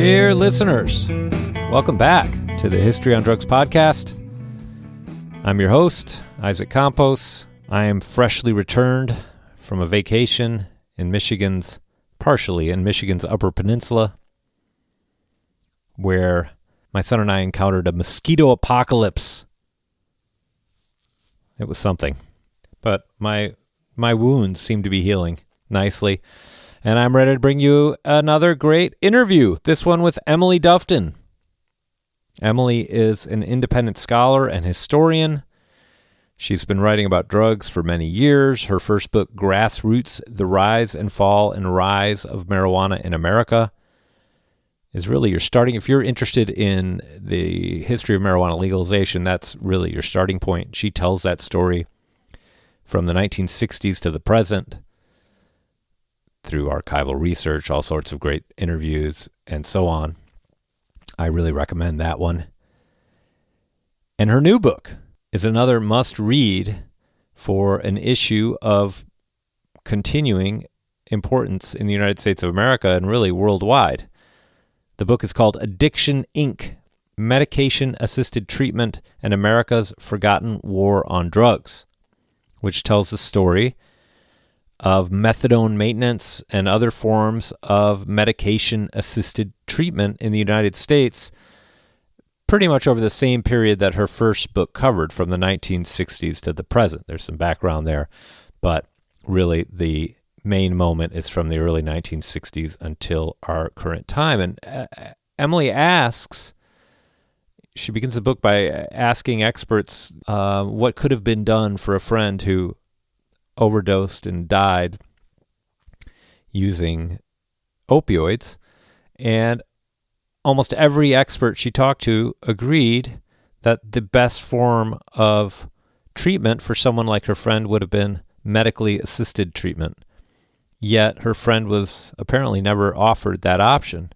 Dear listeners, welcome back to the History on Drugs podcast. I'm your host, Isaac Campos. I am freshly returned from a vacation partially in Michigan's Upper Peninsula, where my son and I encountered a mosquito apocalypse. It was something, but my wounds seem to be healing nicely. And I'm ready to bring you another great interview, this one with Emily Dufton. Emily is an independent scholar and historian. She's been writing about drugs for many years. Her first book, Grassroots, The Rise and Fall and Rise of Marijuana in America, is really your starting. If you're interested in the history of marijuana legalization, that's really your starting point. She tells that story from the 1960s to the present, through archival research, all sorts of great interviews, and so on. I really recommend that one. And her new book is another must-read for an issue of continuing importance in the United States of America and really worldwide. The book is called Addiction, Inc., Medication-Assisted Treatment and America's Forgotten War on Drugs, which tells the story of methadone maintenance and other forms of medication-assisted treatment in the United States, pretty much over the same period that her first book covered, from the 1960s to the present. There's some background there, but really the main moment is from the early 1960s until our current time. And Emily she begins the book by asking experts what could have been done for a friend who overdosed and died using opioids, and almost every expert she talked to agreed that the best form of treatment for someone like her friend would have been medically assisted treatment. Yet her friend was apparently never offered that option,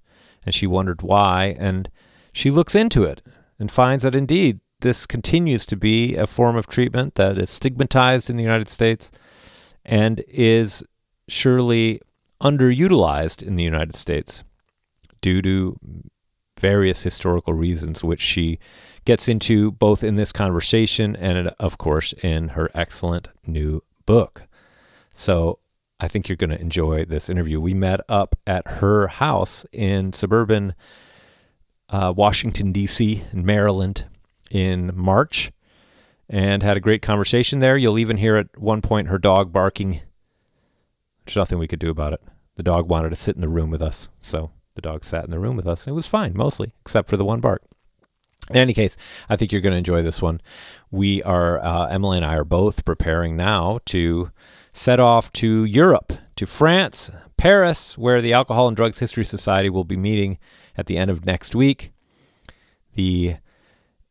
and she wondered why, and she looks into it and finds that indeed this continues to be a form of treatment that is stigmatized in the United States and is surely underutilized in the United States due to various historical reasons, which she gets into both in this conversation and, of course, in her excellent new book. So I think you're going to enjoy this interview. We met up at her house in suburban Washington, D.C., in Maryland, in March, and had a great conversation there. You'll even hear at one point her dog barking. There's nothing we could do about it. The dog wanted to sit in the room with us, so the dog sat in the room with us. It was fine, mostly, except for the one bark. In any case, I think you're going to enjoy this one. We are, Emily and I are both preparing now to set off to Europe, to France, Paris, where the Alcohol and Drugs History Society will be meeting at the end of next week. The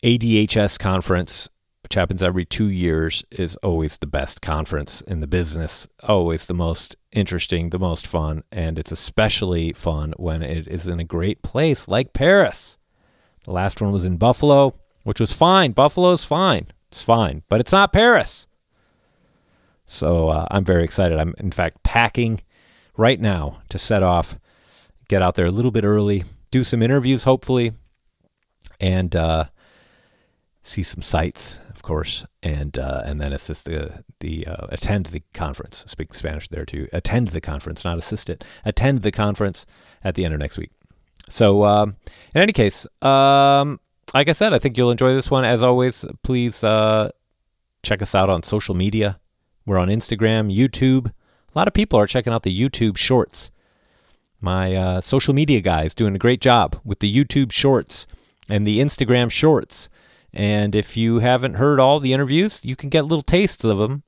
ADHS conference, which happens every 2 years, is always the best conference in the business, always the most interesting, the most fun, and it's especially fun when it is in a great place like Paris. The last one was in Buffalo, which was fine. Buffalo's fine. It's fine, but it's not Paris. So I'm very excited. I'm, in fact, packing right now to set off, get out there a little bit early, do some interviews, hopefully, and see some sights, of course, and then assist attend the conference. I speak Spanish there too. Attend the conference, not assist it. Attend the conference at the end of next week. So, in any case, like I said, I think you'll enjoy this one. As always, please check us out on social media. We're on Instagram, YouTube. A lot of people are checking out the YouTube Shorts. My social media guy is doing a great job with the YouTube Shorts and the Instagram Shorts. And if you haven't heard all the interviews, you can get little tastes of them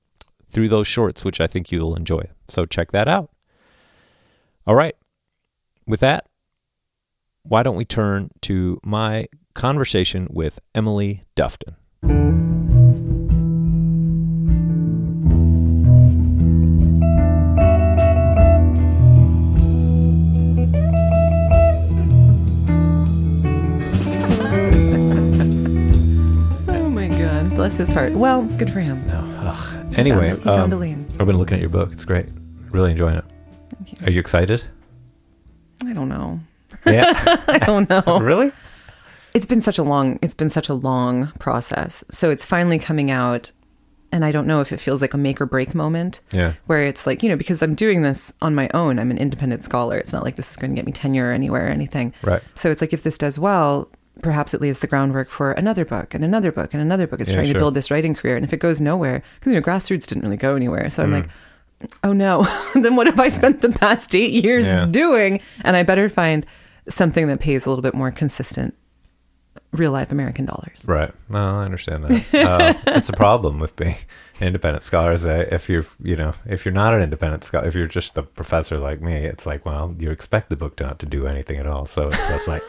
through those shorts, which I think you'll enjoy. So check that out. All right. With that, why don't we turn to my conversation with Emily Dufton. Bless his heart. Well, good for him. Anyway, he found a lane. I've been looking at your book. It's great. Really enjoying it. Thank you. Are you excited? I don't know. Yeah. I don't know. Really? It's been such a long process. So it's finally coming out. And I don't know if it feels like a make or break moment. Yeah. Where it's like, because I'm doing this on my own. I'm an independent scholar. It's not like this is going to get me tenure anywhere or anything. Right. So it's like, if this does well, perhaps it lays the groundwork for another book and another book and another book. It's trying to build this writing career. And if it goes nowhere, because, grassroots didn't really go anywhere. So I'm like, oh no, then what have I spent the past 8 years doing? And I better find something that pays a little bit more consistent real life American dollars. Right. No, I understand that. That's a problem with being an independent scholar. Is that if you're not an independent scholar, if you're just a professor like me, it's like, well, you expect the book not to do anything at all. So it's just like,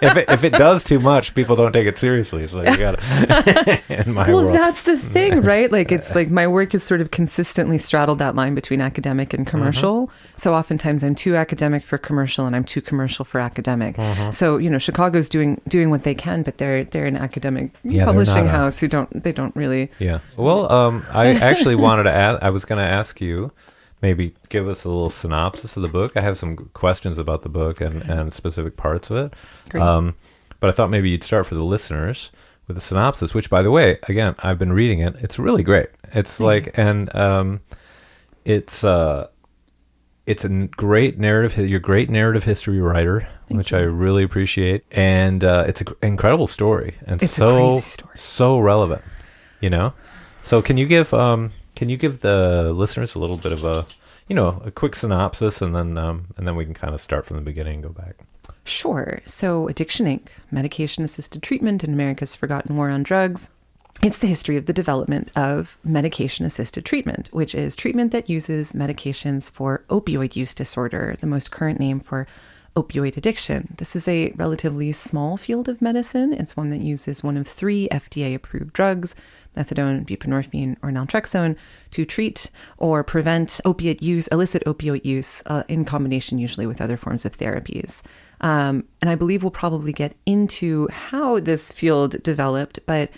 if it does too much, people don't take it seriously. So you gotta, in my world. That's the thing, right? Like, it's like my work has sort of consistently straddled that line between academic and commercial. So oftentimes I'm too academic for commercial and I'm too commercial for academic. So, Chicago's doing what they can, but they're an academic publishing house who don't really. Yeah. Well, I actually wanted to ask, I was going to ask you, maybe give us a little synopsis of the book. I have some questions about the book and specific parts of it. Great. But I thought maybe you'd start for the listeners with a synopsis, which, by the way, again, I've been reading it. It's really great. It's it's a great narrative. You're a great narrative history writer, which I really appreciate. And it's an incredible story. And it's a crazy story. So relevant, So can you give the listeners a little bit of a quick synopsis, and then we can kind of start from the beginning and go back. Sure. So Addiction Inc., medication-assisted treatment in America's forgotten war on drugs. It's the history of the development of medication-assisted treatment, which is treatment that uses medications for opioid use disorder, the most current name for opioid addiction. This is a relatively small field of medicine. It's one that uses one of 3 FDA-approved drugs, methadone, buprenorphine, or naltrexone, to treat or prevent illicit opioid use, in combination usually with other forms of therapies. And I believe we'll probably get into how this field developed, but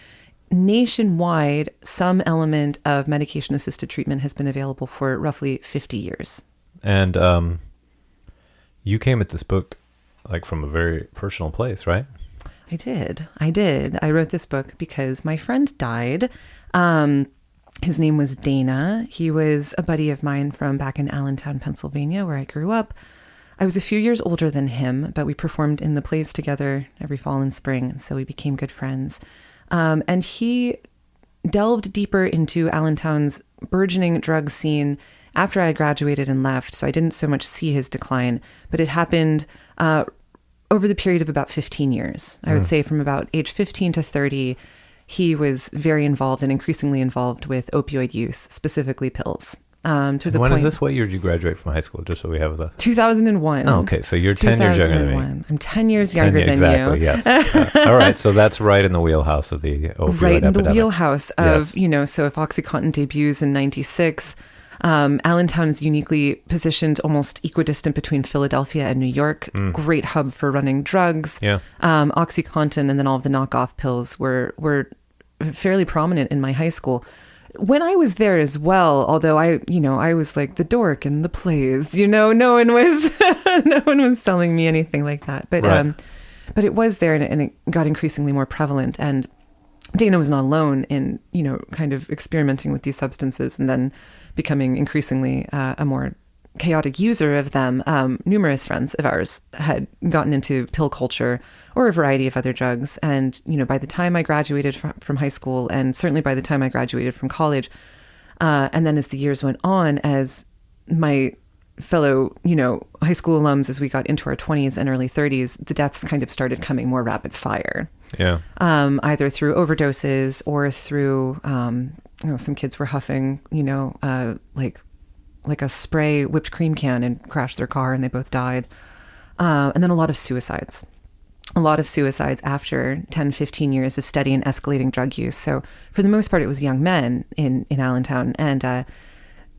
nationwide, some element of medication-assisted treatment has been available for roughly 50 years. And you came at this book like from a very personal place, right? I did. I wrote this book because my friend died. His name was Dana. He was a buddy of mine from back in Allentown, Pennsylvania, where I grew up. I was a few years older than him, but we performed in the plays together every fall and spring, and so we became good friends. And he delved deeper into Allentown's burgeoning drug scene after I graduated and left. So I didn't so much see his decline, but it happened over the period of about 15 years. I would say from about age 15 to 30, he was very involved and increasingly involved with opioid use, specifically pills. When is this? What year did you graduate from high school? Just so we have the 2001. Oh, okay. So you're 10 years younger than me. I'm 10 years younger than exactly, you. Yes. All right. So that's right in the wheelhouse of the opioid right in epidemic. The wheelhouse of, so if OxyContin debuts in 96, Allentown is uniquely positioned almost equidistant between Philadelphia and New York. Great hub for running drugs. Yeah. OxyContin and then all of the knockoff pills were fairly prominent in my high school. When I was there as well, although I was like the dork in the plays, no one was selling me anything like that. But right. But it was there, and it got increasingly more prevalent. And Dana was not alone in kind of experimenting with these substances and then becoming increasingly a more chaotic user of them. Numerous friends of ours had gotten into pill culture or a variety of other drugs. And, by the time I graduated from high school, and certainly by the time I graduated from college, and then as the years went on, as my fellow, high school alums, as we got into our 20s and early 30s, the deaths kind of started coming more rapid fire. Yeah. Either through overdoses or through, some kids were huffing, like a spray whipped cream can and crashed their car, and they both died. And then a lot of suicides after 10, 15 years of steady and escalating drug use. So for the most part, it was young men in Allentown, and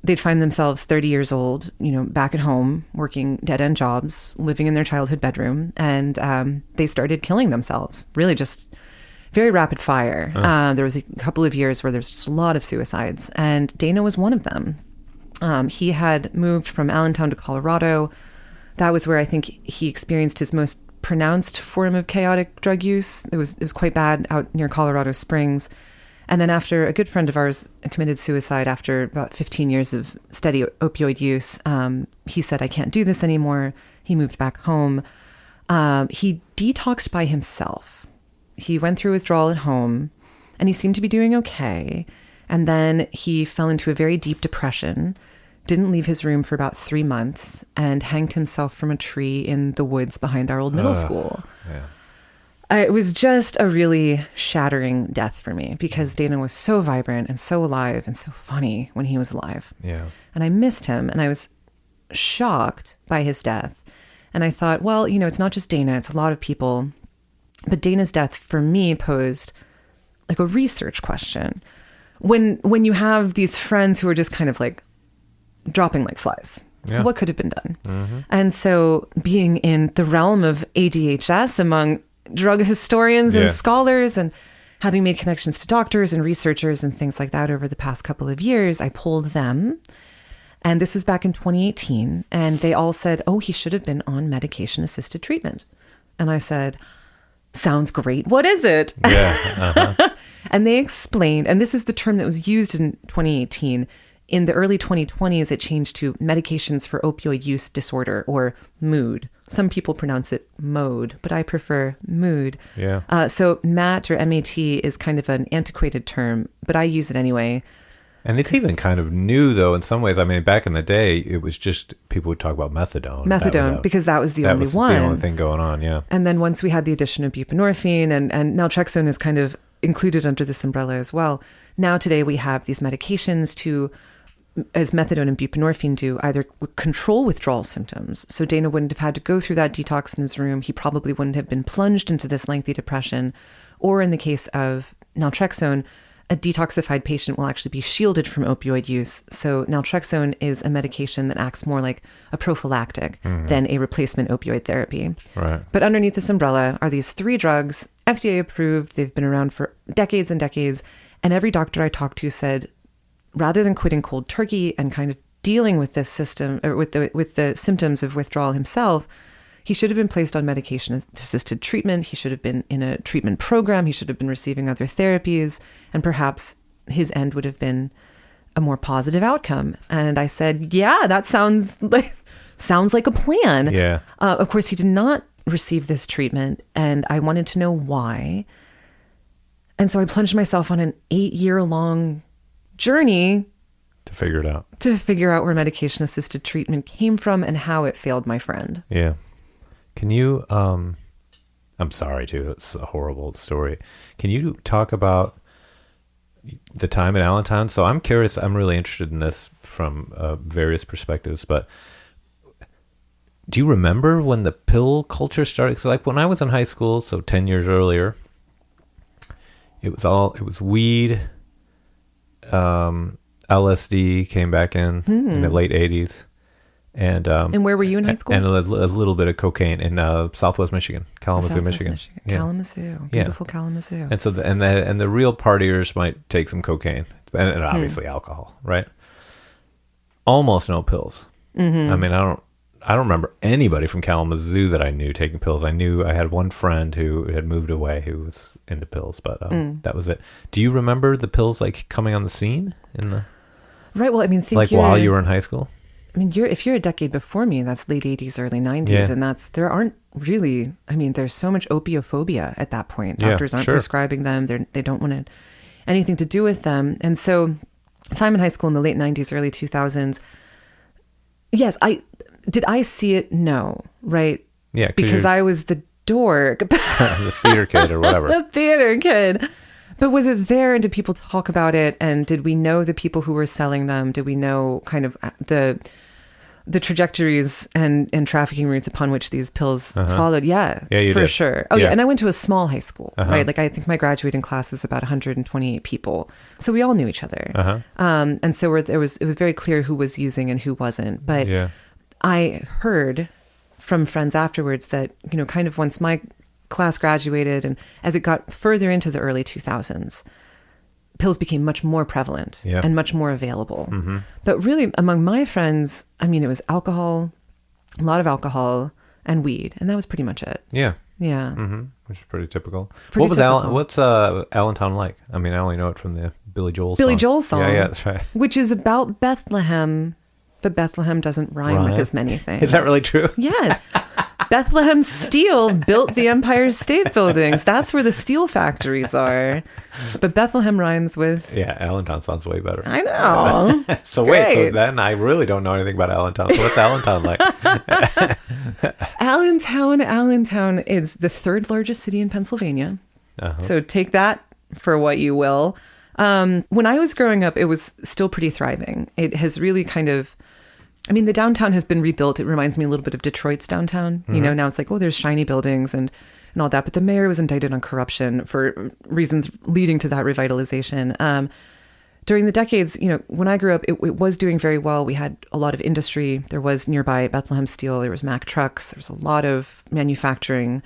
they'd find themselves 30 years old, back at home, working dead-end jobs, living in their childhood bedroom, and they started killing themselves, really just very rapid fire. There was a couple of years where there's just a lot of suicides, and Dana was one of them. He had moved from Allentown to Colorado. that was where I think he experienced his most pronounced form of chaotic drug use. It was quite bad out near Colorado Springs. And then after a good friend of ours committed suicide after about 15 years of steady opioid use, he said, I can't do this anymore. He moved back home. He detoxed by himself. He went through withdrawal at home, and he seemed to be doing okay. And then he fell into a very deep depression, didn't leave his room for about 3 months, and hanged himself from a tree in the woods behind our old middle school. Yeah. It was just a really shattering death for me because Dana was so vibrant and so alive and so funny when he was alive. Yeah. And I missed him, and I was shocked by his death. And I thought, well, it's not just Dana, it's a lot of people. But Dana's death for me posed like a research question. When you have these friends who are just kind of like dropping like flies, what could have been done? Mm-hmm. And so being in the realm of ADHS among drug historians and scholars, and having made connections to doctors and researchers and things like that over the past couple of years, I polled them. And this was back in 2018. And they all said, oh, he should have been on medication-assisted treatment. And I said, sounds great. What is it? Yeah. Uh-huh. And they explained, and this is the term that was used in 2018. In the early 2020s, it changed to medications for opioid use disorder, or MOOD. Some people pronounce it mode, but I prefer mood. Yeah. So MAT or MAT is kind of an antiquated term, but I use it anyway. And it's even kind of new, though, in some ways. I mean, back in the day, it was just people would talk about methadone. Because that was the only one. That was the only thing going on, yeah. And then once we had the addition of buprenorphine, and naltrexone is kind of included under this umbrella as well. Now today we have these medications to, as methadone and buprenorphine do, either control withdrawal symptoms. So Dana wouldn't have had to go through that detox in his room. He probably wouldn't have been plunged into this lengthy depression. Or in the case of naltrexone, a detoxified patient will actually be shielded from opioid use. So naltrexone is a medication that acts more like a prophylactic than a replacement opioid therapy. Right. But underneath this umbrella are these 3 drugs, FDA approved. They've been around for decades and decades. And every doctor I talked to said, rather than quitting cold turkey and kind of dealing with this system, or with the symptoms of withdrawal himself, he should have been placed on medication-assisted treatment. He should have been in a treatment program. He should have been receiving other therapies, and perhaps his end would have been a more positive outcome. And I said, yeah, that sounds like a plan. Yeah. Of course, he did not receive this treatment, and I wanted to know why. And so I plunged myself on an 8-year-long journey to figure it out. To figure out where medication-assisted treatment came from and how it failed my friend. Yeah. Can you, I'm sorry too, it's a horrible story. Can you talk about the time at Allentown? So I'm curious, I'm really interested in this from various perspectives, but do you remember when the pill culture started? Because like when I was in high school, so 10 years earlier, it was weed, LSD came back in the late 80s. And where were you in high school? And a little bit of cocaine in Southwest Michigan, Kalamazoo, Michigan. Yeah. Kalamazoo, beautiful Kalamazoo. And so the real partiers might take some cocaine and obviously alcohol, right? Almost no pills. Mm-hmm. I mean, I don't remember anybody from Kalamazoo that I knew taking pills. I knew I had one friend who had moved away who was into pills, but that was it. Do you remember the pills like coming on the scene Right. Well, I mean, while you were in high school? I mean, if you're a decade before me, that's late 80s, early 90s. And there aren't really, I mean, there's so much opiophobia at that point. Doctors aren't prescribing them. They don't want anything to do with them. And so if I'm in high school in the late 90s, early 2000s, yes, did I see it? No. Right. Yeah. Because I was the dork. The theater kid or whatever. The theater kid. But was it there, and did people talk about it? And did we know the people who were selling them? Did we know kind of the trajectories and trafficking routes upon which these pills followed? Yeah, you for did. sure. Oh, yeah. And I went to a small high school, right? Like I think my graduating class was about 128 people. So we all knew each other. And so it was very clear who was using and who wasn't. But I heard from friends afterwards that, kind of once my class graduated and as it got further into the early 2000s, pills became much more prevalent and much more available. But really among my friends, I mean, it was alcohol, a lot of alcohol, and weed. And that was pretty much it. Yeah. Yeah. Mm-hmm. Which is pretty typical. Pretty What's Allentown like? I mean, I only know it from the Billy Joel song. Yeah, that's right. Which is about Bethlehem, but Bethlehem doesn't rhyme with as many things. Is that really true? Yeah. Bethlehem Steel built the Empire State Buildings. That's where the steel factories are. But Bethlehem rhymes with... Yeah, Allentown sounds way better. I know. So wait, so then I really don't know anything about Allentown. So what's Allentown like? Allentown is the third largest city in Pennsylvania. Uh-huh. So take that for what you will. When I was growing up, it was still pretty thriving. It has really kind of... I mean, the downtown has been rebuilt. It reminds me a little bit of Detroit's downtown. Mm-hmm. You know, now it's like, oh, there's shiny buildings and all that. But the mayor was indicted on corruption for reasons leading to that revitalization. During the decades, you know, when I grew up, it was doing very well. We had a lot of industry. There was nearby Bethlehem Steel. There was Mack Trucks. There was a lot of manufacturing,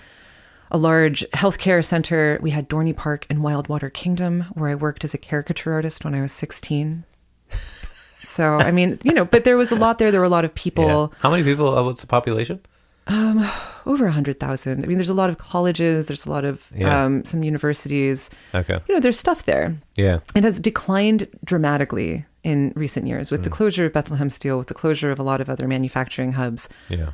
a large healthcare center. We had Dorney Park and Wildwater Kingdom, where I worked as a caricature artist when I was 16. So, I mean, you know, but there was a lot there. There were a lot of people. Yeah. How many people? What's the population? Over 100,000. I mean, there's a lot of colleges. There's a lot of some universities. Okay. You know, there's stuff there. Yeah. It has declined dramatically in recent years with the closure of Bethlehem Steel, with the closure of a lot of other manufacturing hubs. Yeah.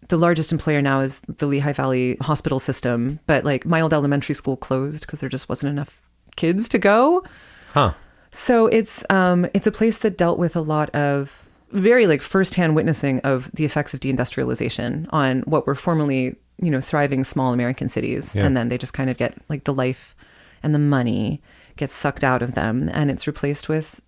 The largest employer now is the Lehigh Valley Hospital System, but like Mild Elementary School closed because there just wasn't enough kids to go. Huh. So it's a place that dealt with a lot of very like firsthand witnessing of the effects of deindustrialization on what were formerly, you know, thriving small American cities. Yeah. And then they just kind of get like the life and the money gets sucked out of them, and it's replaced with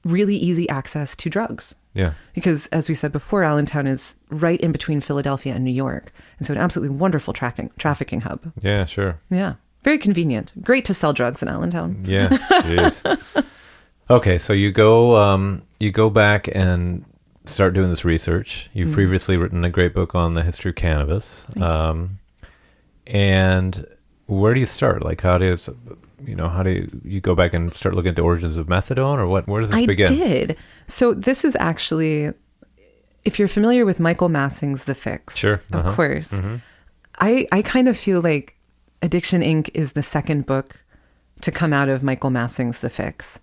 really easy access to drugs. Yeah. Because as we said before, Allentown is right in between Philadelphia and New York. And so an absolutely wonderful trafficking hub. Yeah, sure. Yeah. Very convenient. Great to sell drugs in Allentown. Yeah. Jeez. Okay, so you go back and start doing this research. You've previously written a great book on the history of cannabis. And where do you start? Like, how do you go back and start looking at the origins of methadone, or what? Where does this begin? I did. So this is actually, if you're familiar with Michael Massing's The Fix, sure, of course. Mm-hmm. I kind of feel like Addiction Inc. is the second book to come out of Michael Massing's The Fix.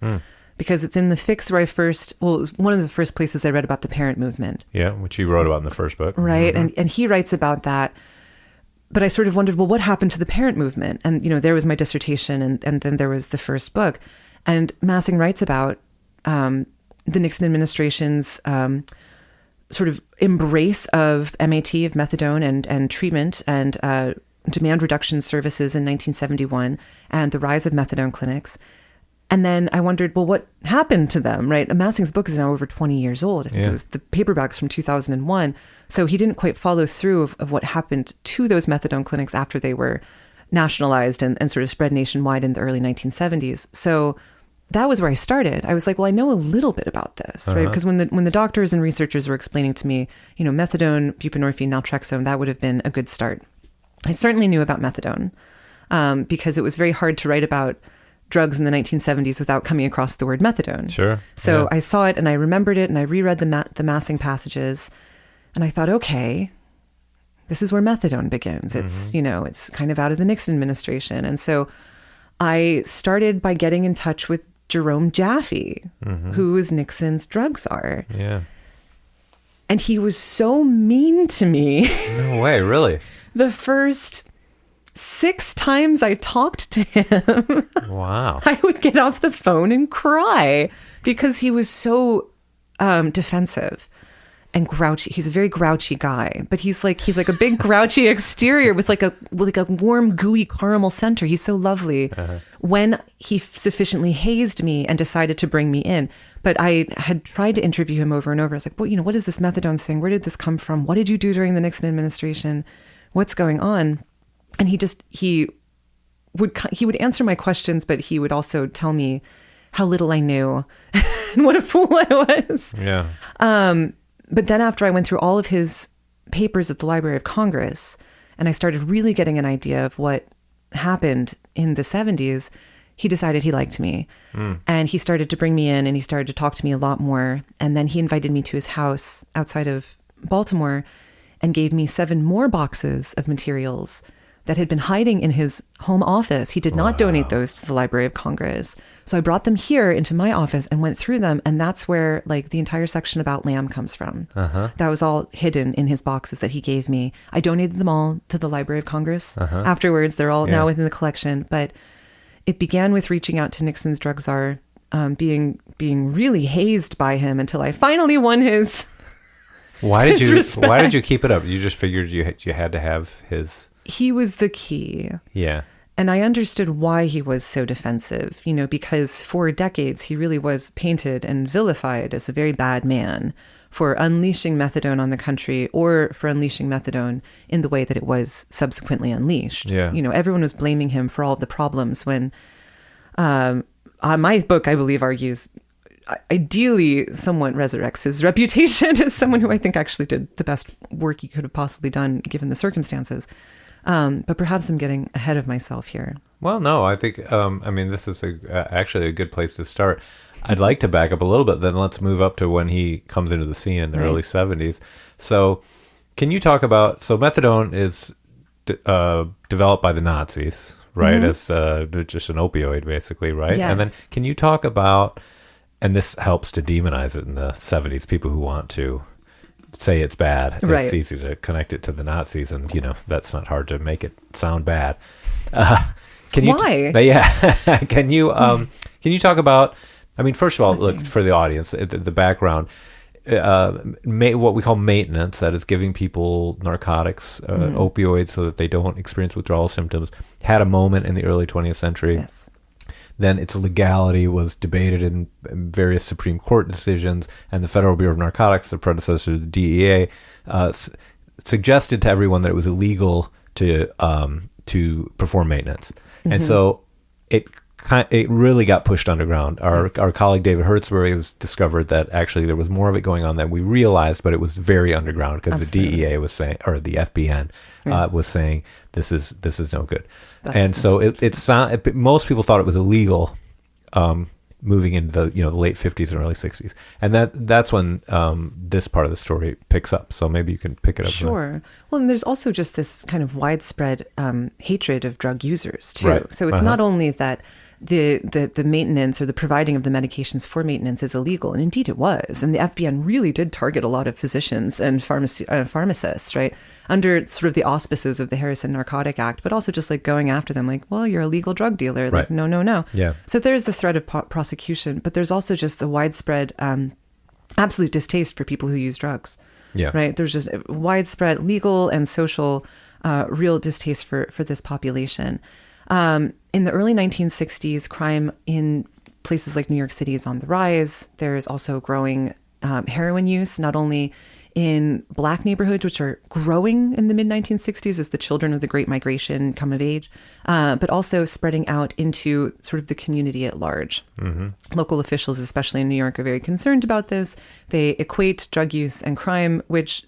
Because it's in The Fix where it was one of the first places I read about the parent movement. Yeah, which you wrote about in the first book. Right, and he writes about that. But I sort of wondered, well, what happened to the parent movement? And, you know, there was my dissertation, and then there was the first book. And Massing writes about the Nixon administration's sort of embrace of MAT, of methadone and treatment and demand reduction services in 1971, and the rise of methadone clinics. And then I wondered, well, what happened to them, right? Massing's book is now over 20 years old. I think it was the paperbacks from 2001. So he didn't quite follow through of what happened to those methadone clinics after they were nationalized and sort of spread nationwide in the early 1970s. So that was where I started. I was like, well, I know a little bit about this, right? Because when the doctors and researchers were explaining to me, you know, methadone, buprenorphine, naltrexone, that would have been a good start. I certainly knew about methadone because it was very hard to write about drugs in the 1970s without coming across the word methadone. Sure. So I saw it and I remembered it and I reread the Massing passages and I thought, okay, this is where methadone begins. It's, you know, it's kind of out of the Nixon administration. And so I started by getting in touch with Jerome Jaffe, who was Nixon's drug czar. Yeah. And he was so mean to me. No way, really? The first 6 times I talked to him, wow, I would get off the phone and cry because he was so defensive and grouchy. He's a very grouchy guy, but he's like a big grouchy exterior with like a warm, gooey caramel center. He's so lovely. When he sufficiently hazed me and decided to bring me in, but I had tried to interview him over and over. I was like, well, you know, what is this methadone thing? Where did this come from? What did you do during the Nixon administration? What's going on? And he would answer my questions, but he would also tell me how little I knew and what a fool I was. Yeah. But then after I went through all of his papers at the Library of Congress, and I started really getting an idea of what happened in the 70s, he decided he liked me. And he started to bring me in and he started to talk to me a lot more. And then he invited me to his house outside of Baltimore and gave me 7 more boxes of materials that had been hiding in his home office. He did not donate those to the Library of Congress. So I brought them here into my office and went through them. And that's where like the entire section about lamb comes from. That was all hidden in his boxes that he gave me. I donated them all to the Library of Congress afterwards. They're all now within the collection. But it began with reaching out to Nixon's drug czar, being really hazed by him until I finally won his Why did respect. you keep it up? You just figured you had to have his... He was the key. Yeah. And I understood why he was so defensive, because for decades he really was painted and vilified as a very bad man for unleashing methadone on the country, or for unleashing methadone in the way that it was subsequently unleashed. Yeah. Everyone was blaming him for all the problems when my book, I believe, argues ideally somewhat resurrects his reputation as someone who I think actually did the best work he could have possibly done given the circumstances. But perhaps I'm getting ahead of myself here. Well, no, I think, this is actually a good place to start. I'd like to back up a little bit, then let's move up to when he comes into the scene in the early 70s. So can you talk about, methadone is developed by the Nazis, right? As just an opioid, basically, right? Yes. And then can you talk about, and this helps to demonize it in the 70s, people who want to say it's bad. Right. It's easy to connect it to the Nazis, and that's not hard to make it sound bad. Can you? Why? Can you talk about? First of all, look for the audience, the background. What we call maintenance, that is giving people narcotics, opioids, so that they don't experience withdrawal symptoms, had a moment in the early 20th century. Yes. Then its legality was debated in various Supreme Court decisions, and the Federal Bureau of Narcotics, the predecessor to the DEA, suggested to everyone that it was illegal to perform maintenance. And so it really got pushed underground. Our colleague David Hertzberg has discovered that actually there was more of it going on than we realized, but it was very underground because the DEA was saying, or the FBN was saying, this is no good. So most people thought it was illegal, moving into the late 50s and early 60s, and that's when this part of the story picks up. So maybe you can pick it up. Sure. Well, and there's also just this kind of widespread hatred of drug users too. Right. So it's not only that the maintenance or the providing of the medications for maintenance is illegal, and indeed it was. And the FBN really did target a lot of physicians and pharmacists, right, under sort of the auspices of the Harrison Narcotic Act, but also just like going after them like, well, you're a legal drug dealer. Like, right. No. Yeah. So there's the threat of prosecution, but there's also just the widespread absolute distaste for people who use drugs. Yeah. Right. There's just widespread legal and social real distaste for this population. In the early 1960s, crime in places like New York City is on the rise. There's also growing heroin use, not only in Black neighborhoods, which are growing in the mid-1960s as the children of the Great Migration come of age, but also spreading out into sort of the community at large. Local officials, especially in New York, are very concerned about this. They equate drug use and crime, which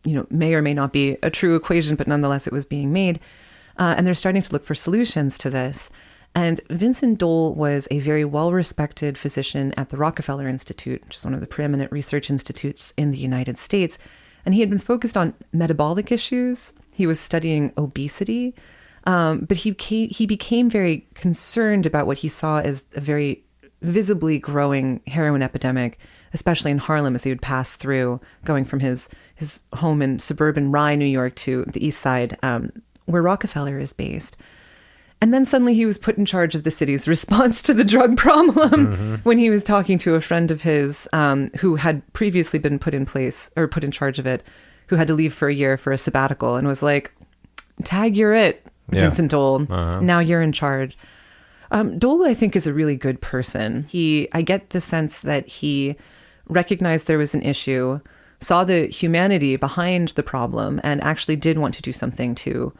may or may not be a true equation, but nonetheless it was being made. And they're starting to look for solutions to this. And Vincent Dole was a very well-respected physician at the Rockefeller Institute, which is one of the preeminent research institutes in the United States. And he had been focused on metabolic issues. He was studying obesity. But he became very concerned about what he saw as a very visibly growing heroin epidemic, especially in Harlem as he would pass through, going from his home in suburban Rye, New York, to the east side, where Rockefeller is based. And then suddenly he was put in charge of the city's response to the drug problem when he was talking to a friend of his who had previously been put in charge of it, who had to leave for a year for a sabbatical, and was like, tag, you're it, Vincent Dole. Now you're in charge. Dole, I think, is a really good person. I get the sense that he recognized there was an issue, saw the humanity behind the problem, and actually did want to do something to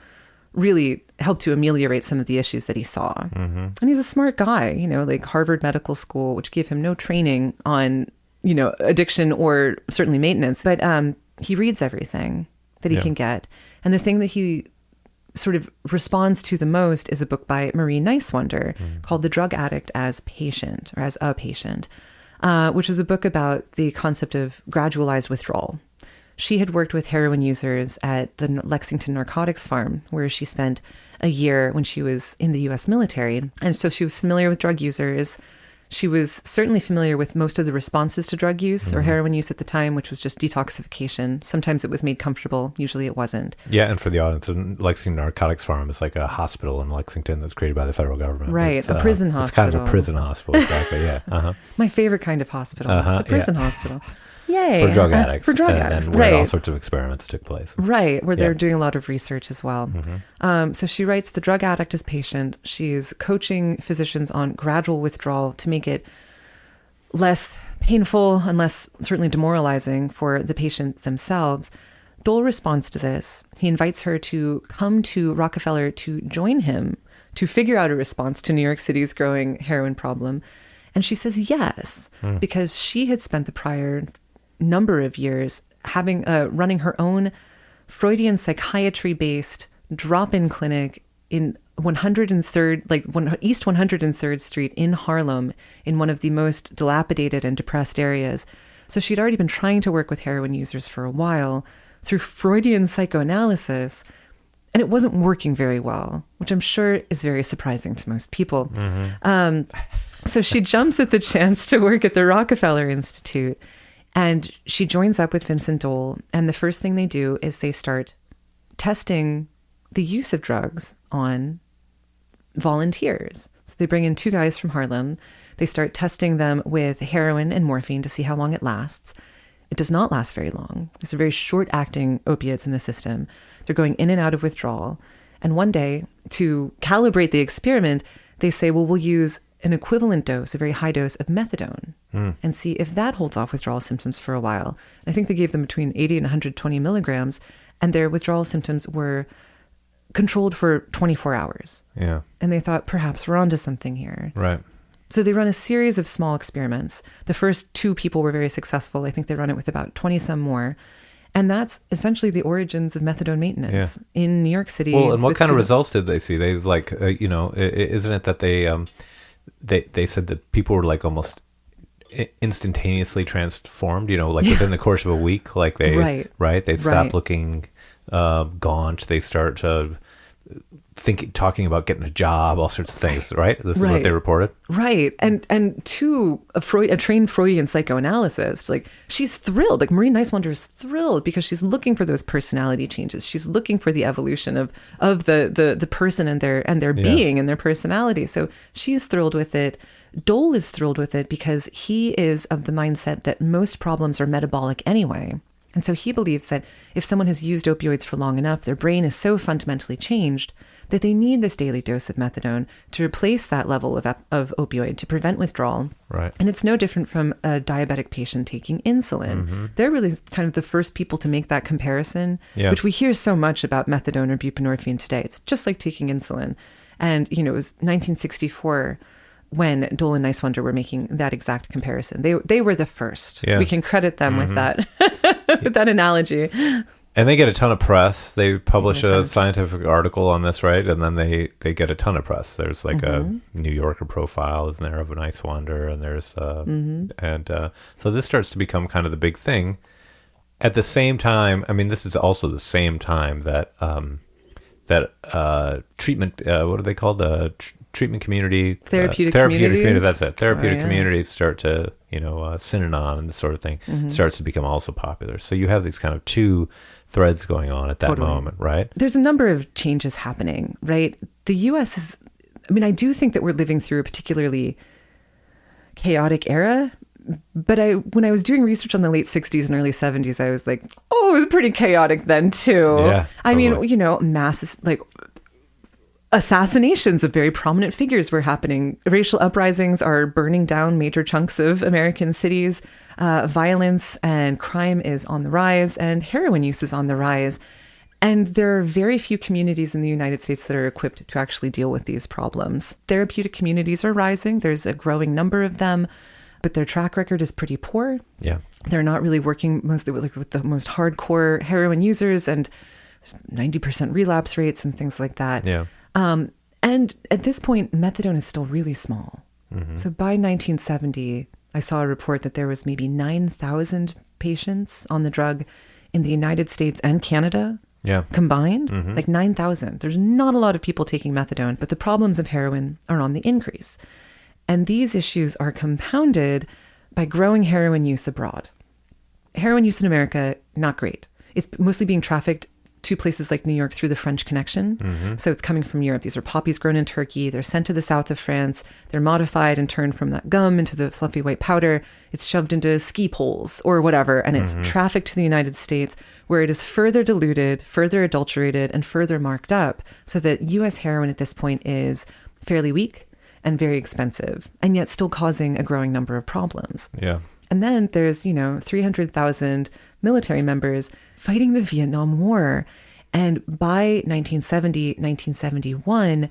really help to ameliorate some of the issues that he saw. And he's a smart guy, like Harvard Medical School, which gave him no training on, addiction or certainly maintenance, but he reads everything that he can get. And the thing that he sort of responds to the most is a book by Marie Nyswander called The Drug Addict as Patient, or as a Patient, which was a book about the concept of gradualized withdrawal. she had worked with heroin users at the Lexington Narcotics Farm, where she spent a year when she was in the U.S. military. And so she was familiar with drug users. She was certainly familiar with most of the responses to drug use or heroin use at the time, which was just detoxification. Sometimes it was made comfortable. Usually it wasn't. Yeah, and for the audience, Lexington Narcotics Farm is like a hospital in Lexington that's created by the federal government. Right, a prison hospital. It's kind of a prison hospital, exactly, yeah. Uh-huh. My favorite kind of hospital. It's a prison hospital. Yay. For drug addicts. For drug addicts, and where all sorts of experiments took place. Right, where they're doing a lot of research as well. So she writes, the drug addict is patient. She's coaching physicians on gradual withdrawal to make it less painful and less certainly demoralizing for the patient themselves. Dole responds to this. He invites her to come to Rockefeller to join him to figure out a response to New York City's growing heroin problem. And she says yes, because she had spent the prior number of years running her own Freudian psychiatry-based drop-in clinic in 103rd, East 103rd Street in Harlem, in one of the most dilapidated and depressed areas. So she'd already been trying to work with heroin users for a while through Freudian psychoanalysis, and it wasn't working very well, which I'm sure is very surprising to most people. So she jumps at the chance to work at the Rockefeller Institute, and she joins up with Vincent Dole, and the first thing they do is they start testing the use of drugs on volunteers. So they bring in 2 guys from Harlem. They start testing them with heroin and morphine to see how long it lasts. It does not last very long. There's a very short-acting opiates in the system. They're going in and out of withdrawal. And one day, to calibrate the experiment, they say, well, we'll use an equivalent dose, a very high dose of methadone, and see if that holds off withdrawal symptoms for a while. And I think they gave them between 80 and 120 milligrams, and their withdrawal symptoms were controlled for 24 hours. Yeah. And they thought, perhaps we're onto something here. Right. So they run a series of small experiments. The first 2 people were very successful. I think they run it with about 20 some more. And that's essentially the origins of methadone maintenance in New York City. Well, and what kind of results did they see? They isn't it that they said that people were like almost instantaneously transformed, within the course of a week, like they'd stop looking gaunt. They start talking about getting a job, all sorts of things, right? This is what they reported. Right. And to a trained Freudian psychoanalyst, like, she's thrilled. Like, Marie Nyswander is thrilled because she's looking for those personality changes. She's looking for the evolution of the person and their being and their personality. So she's thrilled with it. Dole is thrilled with it because he is of the mindset that most problems are metabolic anyway. And so he believes that if someone has used opioids for long enough, their brain is so fundamentally changed that they need this daily dose of methadone to replace that level of opioid to prevent withdrawal. Right. And it's no different from a diabetic patient taking insulin. They're really kind of the first people to make that comparison, which we hear so much about methadone or buprenorphine today. It's just like taking insulin. And, it was 1964 when Dole and Nyswander were making that exact comparison. They were the first. Yeah. We can credit them with that with that analogy. And they get a ton of press. They publish a scientific article on this, right? And then they get a ton of press. There's like a New Yorker profile, isn't there, of a Nyswander, and there's so this starts to become kind of the big thing. At the same time, I mean, this is also the same time that treatment, what are they called? Treatment community, therapeutic communities. That's it. Therapeutic communities start to, Synanon and this sort of thing starts to become also popular. So you have these kind of 2 threads going on at that moment, right? There's a number of changes happening, right? The U.S. is, I do think that we're living through a particularly chaotic era. But when I was doing research on the late 60s and early 70s, I was like, it was pretty chaotic then too. Yeah, totally. Mass, like, assassinations of very prominent figures were happening. Racial uprisings are burning down major chunks of American cities. Violence and crime is on the rise, and heroin use is on the rise. And there are very few communities in the United States that are equipped to actually deal with these problems. Therapeutic communities are rising. There's a growing number of them, but their track record is pretty poor. Yeah. They're not really working mostly with the most hardcore heroin users and 90% relapse rates and things like that. Yeah. And at this point, methadone is still really small. So by 1970, I saw a report that there was maybe 9,000 patients on the drug in the United States and Canada combined, like 9,000. There's not a lot of people taking methadone, but the problems of heroin are on the increase. And these issues are compounded by growing heroin use abroad. Heroin use in America, not great. It's mostly being trafficked to places like New York through the French Connection. So it's coming from Europe. These are poppies grown in Turkey. They're sent to the south of France. They're modified and turned from that gum into the fluffy white powder. It's shoved into ski poles or whatever, and it's trafficked to the United States, where it is further diluted, further adulterated, and further marked up, so that U.S. heroin at this point is fairly weak and very expensive, and yet still causing a growing number of problems. Yeah. And then there's, 300,000 military members fighting the Vietnam War. And by 1970, 1971,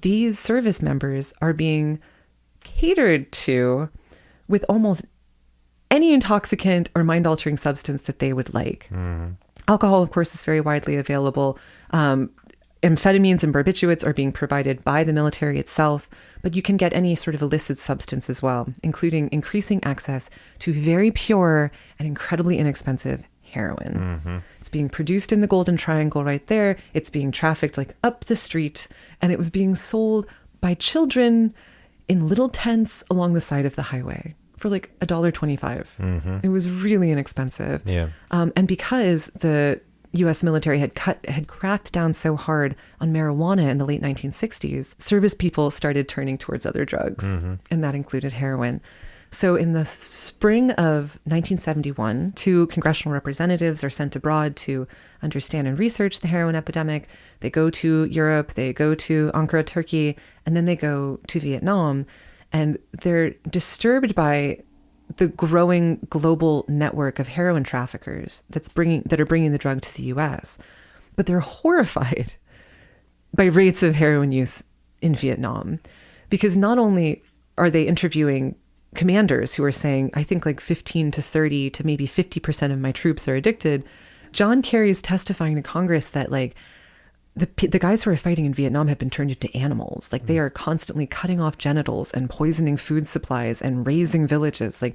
these service members are being catered to with almost any intoxicant or mind-altering substance that they would like. Alcohol, of course, is very widely available. Amphetamines and barbiturates are being provided by the military itself, but you can get any sort of illicit substance as well, including increasing access to very pure and incredibly inexpensive heroin. It's being produced in the Golden Triangle right there. It's being trafficked like up the street, and it was being sold by children in little tents along the side of the highway for like $1.25. It was really inexpensive. Yeah. And because the U.S. military had cracked down so hard on marijuana in the late 1960s, service people started turning towards other drugs, and that included heroin. So in the spring of 1971, 2 congressional representatives are sent abroad to understand and research the heroin epidemic. They go to Europe, they go to Ankara, Turkey, and then they go to Vietnam. And they're disturbed by the growing global network of heroin traffickers that are bringing the drug to the U.S. But they're horrified by rates of heroin use in Vietnam, because not only are they interviewing commanders who are saying, I think like 15 to 30 to maybe 50% of my troops are addicted. John Kerry's testifying to Congress that like the guys who are fighting in Vietnam have been turned into animals. Like they are constantly cutting off genitals and poisoning food supplies and razing villages. Like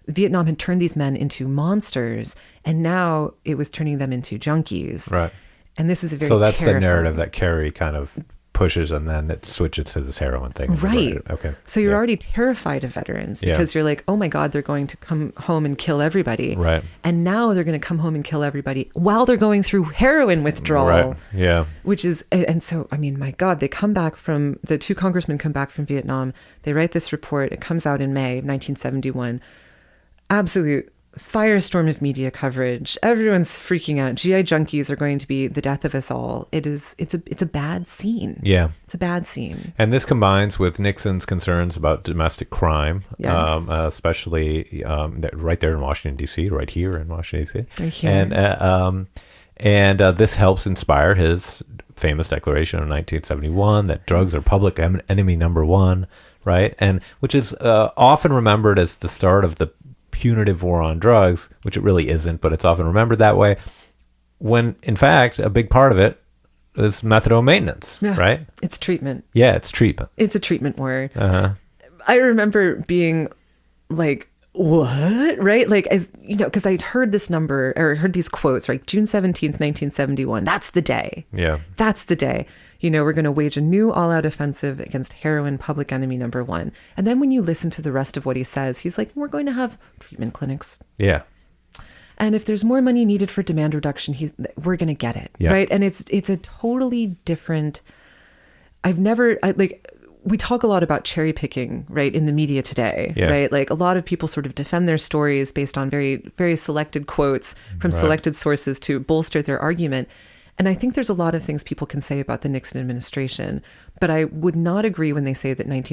Vietnam had turned these men into monsters, and now it was turning them into junkies. Right. And this is a very So that's terrifying. the narrative that Kerry kind of pushes, and then it switches to this heroin thing. Right. Okay. So you're already terrified of veterans because you're like, oh my God, they're going to come home and kill everybody. Right. And now they're going to come home and kill everybody while they're going through heroin withdrawal. Right. Yeah. Which is, and so, I mean, my God, the 2 congressmen come back from Vietnam. They write this report. It comes out in May of 1971. Absolute firestorm of media coverage. Everyone's freaking out. GI junkies are going to be the death of us all. It's a bad scene. Yeah. It's a bad scene. And this combines with Nixon's concerns about domestic crime, Yes. especially right there in Washington, D.C., right here in Washington, D.C. Right here. And this helps inspire his famous declaration of 1971 that drugs are public enemy number one, right? And which is often remembered as the start of the punitive war on drugs, which it really isn't, but it's often remembered that way, when in fact a big part of it is methadone maintenance, right? It's treatment. Yeah, it's treatment. It's a treatment war. I remember being like, what? Right? Like, as you know, because I'd heard this number or heard these quotes, right? June 17th, 1971. That's the day. Yeah. That's the day. We're going to wage a new all-out offensive against heroin, public enemy number one. And then when you listen to the rest of what he says, he's like, we're going to have treatment clinics. Yeah. And if there's more money needed for demand reduction, we're going to get it. Yeah. Right. And it's a totally different. We talk a lot about cherry picking, right, in the media today, right? Like a lot of people sort of defend their stories based on very, very selected quotes from selected sources to bolster their argument. And I think there's a lot of things people can say about the Nixon administration, but I would not agree when they say that that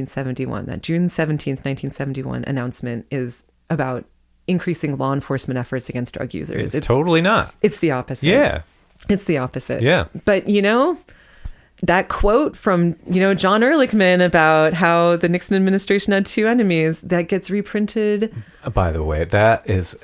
June 17th, 1971 announcement is about increasing law enforcement efforts against drug users. It's totally not. It's the opposite. Yeah. It's the opposite. Yeah. But, that quote from, John Erhlichman about how the Nixon administration had 2 enemies, that gets reprinted. By the way, that is,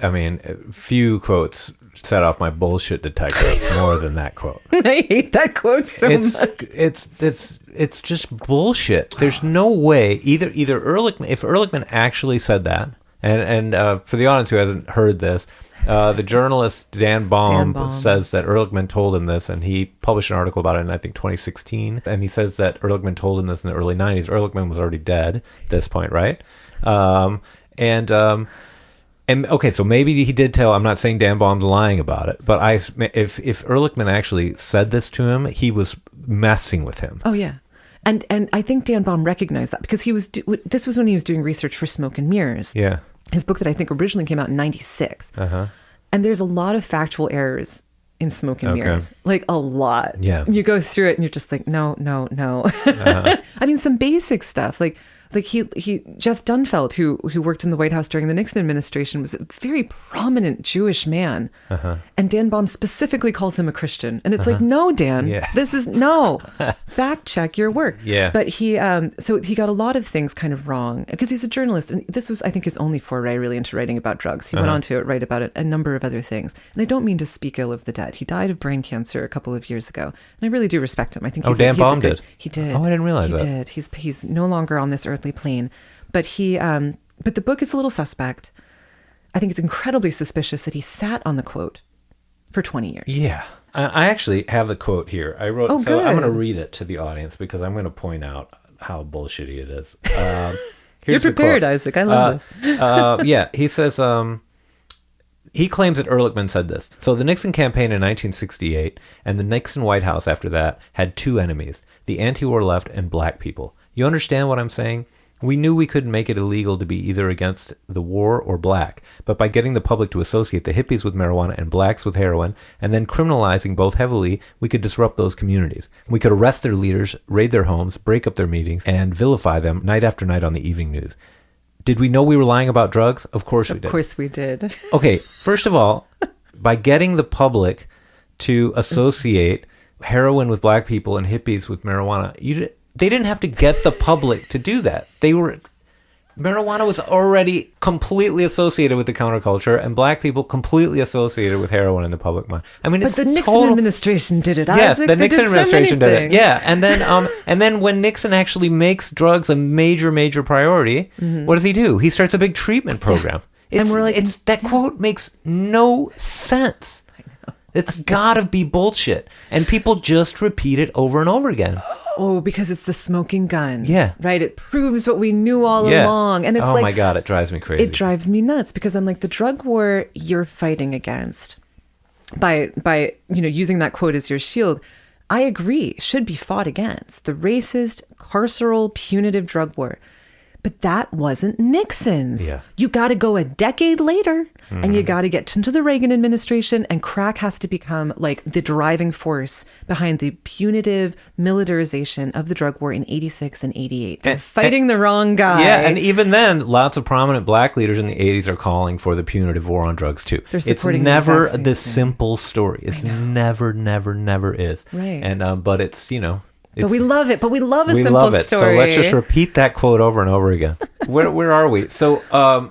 few quotes set off my bullshit detector more than that quote. I hate that quote so much. It's just bullshit. There's no way either Erhlichman, if Erhlichman actually said that, And for the audience who hasn't heard this, the journalist Dan Baum says that Erhlichman told him this, and he published an article about it in, I think, 2016. And he says that Erhlichman told him this in the early 90s. Erhlichman was already dead at this point, right? And okay, so maybe he did tell. I'm not saying Dan Baum's lying about it, but if Erhlichman actually said this to him, he was messing with him. Oh yeah. And I think Dan Baum recognized that because this was when he was doing research for Smoke and Mirrors. Yeah. His book that I think originally came out in 96. Uh-huh. And there's a lot of factual errors in Smoke and Mirrors. Like a lot. Yeah. You go through it and you're just like, no. Uh-huh. I mean, some basic stuff like Jeff Donfeld, who worked in the White House during the Nixon administration, was a very prominent Jewish man. Uh-huh. And Dan Baum specifically calls him a Christian. And it's like, no, Dan, this is no. Fact check your work. Yeah. But he got a lot of things kind of wrong because he's a journalist. And this was, I think, his only foray really into writing about drugs. He went on to write about a number of other things. And I don't mean to speak ill of the dead. He died of brain cancer a couple of years ago. And I really do respect him. I think Dan Baum did. He did. Oh, I didn't realize that. He did. He's no longer on this earthly plane, but but the book is a little suspect. I think it's incredibly suspicious that he sat on the quote for 20 years. Yeah. I actually have the quote here. I wrote, so good. I'm going to read it to the audience because I'm going to point out how bullshitty it is. You're prepared, Isaac. I love this. Yeah. He says, he claims that Erhlichman said this. So the Nixon campaign in 1968 and the Nixon White House after that had two enemies, the anti-war left and black people. You understand what I'm saying? We knew we couldn't make it illegal to be either against the war or black, but by getting the public to associate the hippies with marijuana and blacks with heroin, and then criminalizing both heavily, we could disrupt those communities. We could arrest their leaders, raid their homes, break up their meetings, and vilify them night after night on the evening news. Did we know we were lying about drugs? Of course we did. Of course we did. Okay, first of all, by getting the public to associate heroin with black people and hippies with marijuana, they didn't have to get the public to do that. Marijuana was already completely associated with the counterculture, and black people completely associated with heroin in the public mind. I mean, but the Nixon administration did it. Yeah, Isaac, the Nixon administration did it. Yeah, and then when Nixon actually makes drugs a major priority, what does he do? He starts a big treatment program. Yeah. And we're like, that quote makes no sense. It's gotta be bullshit, and people just repeat it over and over again. Oh, because it's the smoking gun. Yeah. Right? It proves what we knew all along. And it's my God, it drives me crazy. It drives me nuts because I'm like, the drug war you're fighting against by using that quote as your shield, I agree, should be fought against. The racist, carceral, punitive drug war. But that wasn't Nixon's. Yeah. You got to go a decade later and you got to get into the Reagan administration, and crack has to become like the driving force behind the punitive militarization of the drug war in 86 and 88. They're fighting the wrong guy. Yeah, and even then, lots of prominent black leaders in the 80s are calling for the punitive war on drugs too. They're supporting it's never the the simple story. It's never is. Right. And but it's, but we love it. But we love a simple love it. story. So let's just repeat that quote over and over again. Where are we? So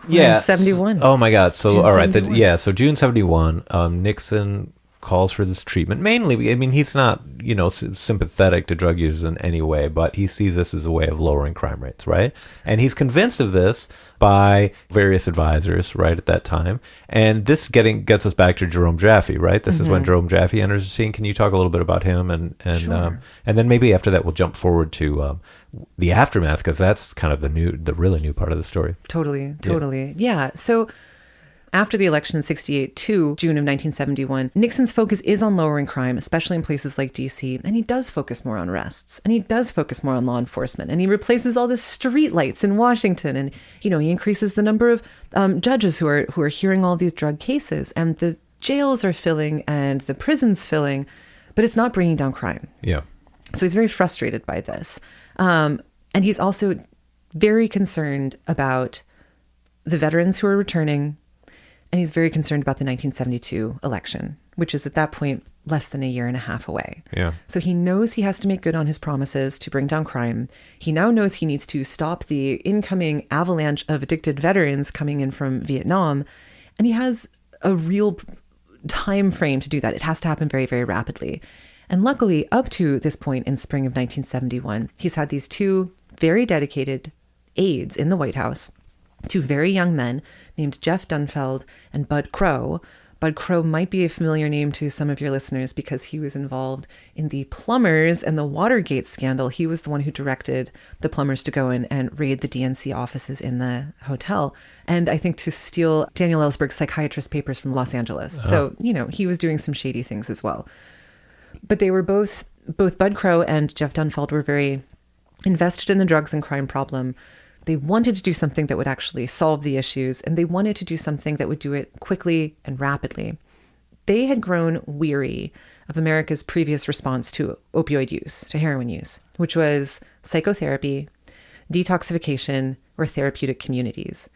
yeah, 71. Oh my God. So June all right, 71. so June 71. Nixon calls for this treatment. Mainly, I mean, he's not sympathetic to drug users in any way, but he sees this as a way of lowering crime rates, right? And he's convinced of this by various advisors, right, at that time. And this gets us back to Jerome Jaffe, right? This is when Jerome Jaffe enters the scene. Can you talk a little bit about him? And Sure. And then maybe after that we'll jump forward to the aftermath, because that's kind of the really new part of the story. Totally. Yeah. So after the election in 68 to June of 1971, Nixon's focus is on lowering crime, especially in places like D.C., and he does focus more on arrests, and he does focus more on law enforcement, and he replaces all the street lights in Washington, and he increases the number of judges who are hearing all these drug cases, and the jails are filling and the prisons filling, but it's not bringing down crime. Yeah. So he's very frustrated by this, and he's also very concerned about the veterans who are returning. And he's very concerned about the 1972 election, which is at that point less than a year and a half away. Yeah. So he knows he has to make good on his promises to bring down crime. He now knows he needs to stop the incoming avalanche of addicted veterans coming in from Vietnam. And he has a real time frame to do that. It has to happen very, very rapidly. And luckily, up to this point in spring of 1971, he's had these two very dedicated aides in the White House two very young men named Jeff Donfeld and Bud Krogh. Bud Krogh might be a familiar name to some of your listeners because he was involved in the plumbers and the Watergate scandal. He was the one who directed the plumbers to go in and raid the DNC offices in the hotel. And I think to steal Daniel Ellsberg's psychiatrist papers from Los Angeles. So, he was doing some shady things as well. But they were both Bud Krogh and Jeff Donfeld were very invested in the drugs and crime problem. They wanted to do something that would actually solve the issues, and they wanted to do something that would do it quickly and rapidly. They had grown weary of America's previous response to opioid use, to heroin use, which was psychotherapy, detoxification, or therapeutic communities.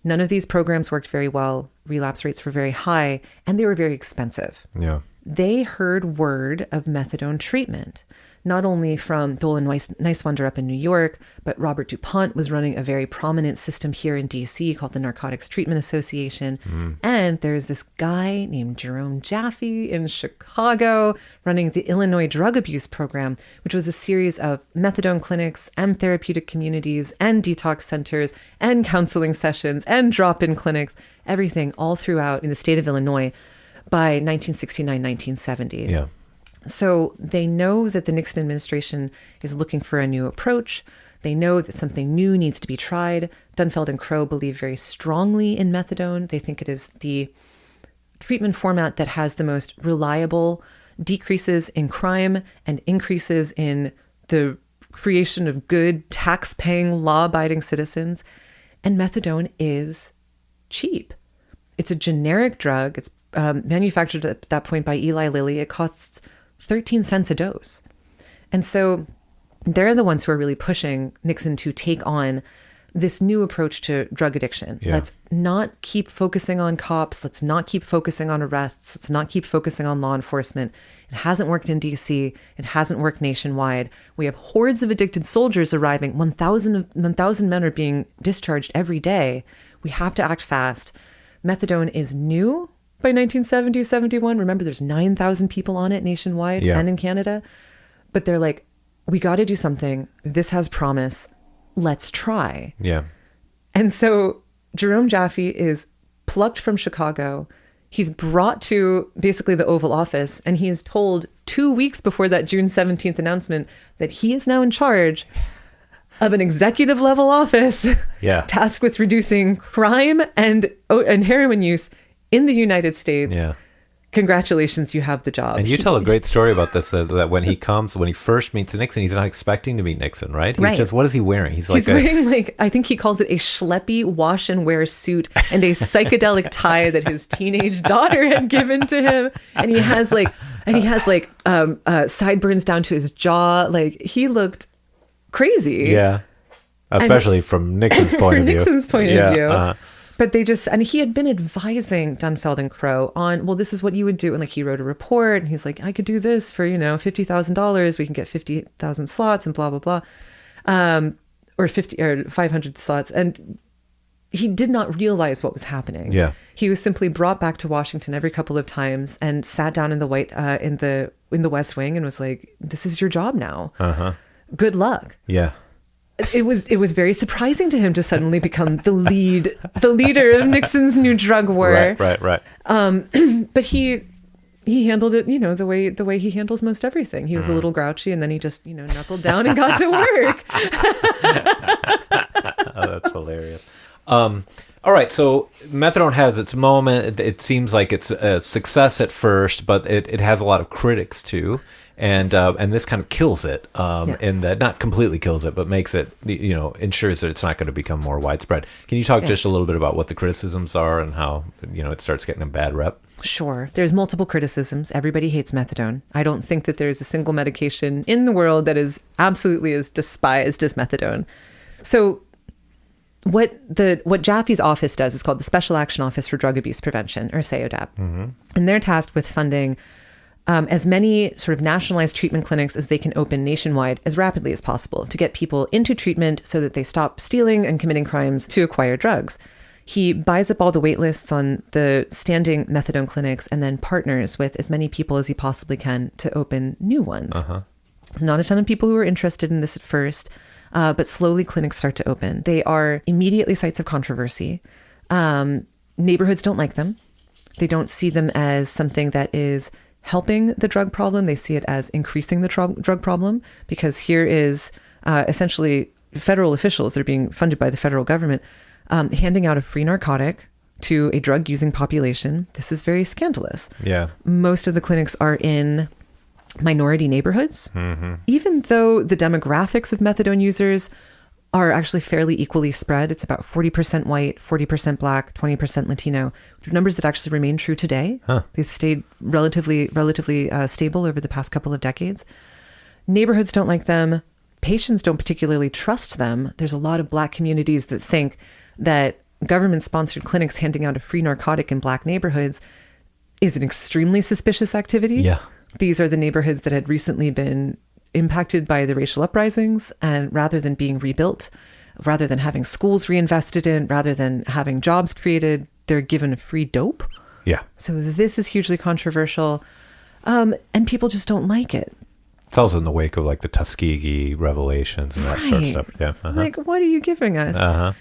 None of these programs worked very well. Relapse rates were very high, and they were very expensive. Yeah. They heard word of methadone treatment, not only from Dole and Nyswander up in New York, but Robert DuPont was running a very prominent system here in DC called the Narcotics Treatment Association. And there's this guy named Jerome Jaffe in Chicago running the Illinois Drug Abuse Program, which was a series of methadone clinics and therapeutic communities and detox centers and counseling sessions and drop-in clinics, everything all throughout in the state of Illinois by 1969, 1970. Yeah. So they know that the Nixon administration is looking for a new approach. They know that something new needs to be tried. Donfeld and Krogh believe very strongly in methadone. They think it is the treatment format that has the most reliable decreases in crime and increases in the creation of good, tax-paying, law-abiding citizens. And methadone is cheap. It's a generic drug. It's manufactured at that point by Eli Lilly. It costs 13 cents a dose. And so they're the ones who are really pushing Nixon to take on this new approach to drug addiction. Yeah. Let's not keep focusing on cops. Let's not keep focusing on arrests. Let's not keep focusing on law enforcement. It hasn't worked in DC. It hasn't worked nationwide. We have hordes of addicted soldiers arriving. 1,000 men are being discharged every day. We have to act fast. Methadone is new by 1970, 71. Remember, there's 9,000 people on it nationwide and in Canada. But they're like, we got to do something. This has promise. Let's try. Yeah. And so Jerome Jaffe is plucked from Chicago. He's brought to basically the Oval Office, and he is told 2 weeks before that June 17th announcement that he is now in charge of an executive level office tasked with reducing crime and heroin use in the United States. Yeah. Congratulations, you have the job. And you tell a great story about this, that when he first meets Nixon, he's not expecting to meet Nixon, right? He's just, what is he wearing? He's wearing I think he calls it a schleppy wash and wear suit and a psychedelic tie that his teenage daughter had given to him. And he has sideburns down to his jaw. Like, he looked crazy. Yeah. Especially from Nixon's point of view. Nixon's point of view. But and he had been advising Donfeld and Krogh on, well, this is what you would do. And he wrote a report and he's like, I could do this for, $50,000. We can get 50,000 slots and blah, blah, blah. Or 500 slots. And he did not realize what was happening. Yeah. He was simply brought back to Washington every couple of times and sat down in the West Wing and was like, this is your job now. Good luck. Yeah. It was very surprising to him to suddenly become the leader of Nixon's new drug war. Right. But he handled it, the way he handles most everything. He was a little grouchy, and then he just, knuckled down and got to work. Oh, that's hilarious. All right, so methadone has its moment. It seems like it's a success at first, but it has a lot of critics too. And this kind of kills it, and that not completely kills it, but makes it, ensures that it's not going to become more widespread. Can you talk just a little bit about what the criticisms are and how, it starts getting a bad rep? Sure. There's multiple criticisms. Everybody hates methadone. I don't think that there's a single medication in the world that is absolutely as despised as methadone. So what Jaffe's office does is called the Special Action Office for Drug Abuse Prevention, or SAODAP. And they're tasked with funding as many sort of nationalized treatment clinics as they can open nationwide as rapidly as possible to get people into treatment so that they stop stealing and committing crimes to acquire drugs. He buys up all the wait lists on the standing methadone clinics and then partners with as many people as he possibly can to open new ones. There's not a ton of people who are interested in this at first. but slowly clinics start to open. They are immediately sites of controversy. Neighborhoods don't like them. They don't see them as something that is helping the drug problem. They see it as increasing the drug problem, because here is essentially federal officials that are being funded by the federal government handing out a free narcotic to a drug-using population. This is very scandalous. Yeah. Most of the clinics are in minority neighborhoods, even though the demographics of methadone users are actually fairly equally spread. It's about 40% white, 40% black, 20% Latino, numbers that actually remain true today. They've stayed relatively stable over the past couple of decades. Neighborhoods don't like them. Patients don't particularly trust them. There's a lot of black communities that think that government-sponsored clinics handing out a free narcotic in black neighborhoods is an extremely suspicious activity. Yeah. These are the neighborhoods that had recently been impacted by the racial uprisings, and rather than being rebuilt, rather than having schools reinvested in, rather than having jobs created, they're given a free dope. Yeah. So this is hugely controversial, and people just don't like it. It's also in the wake of like the Tuskegee revelations and that sort of stuff. Yeah. Like, what are you giving us?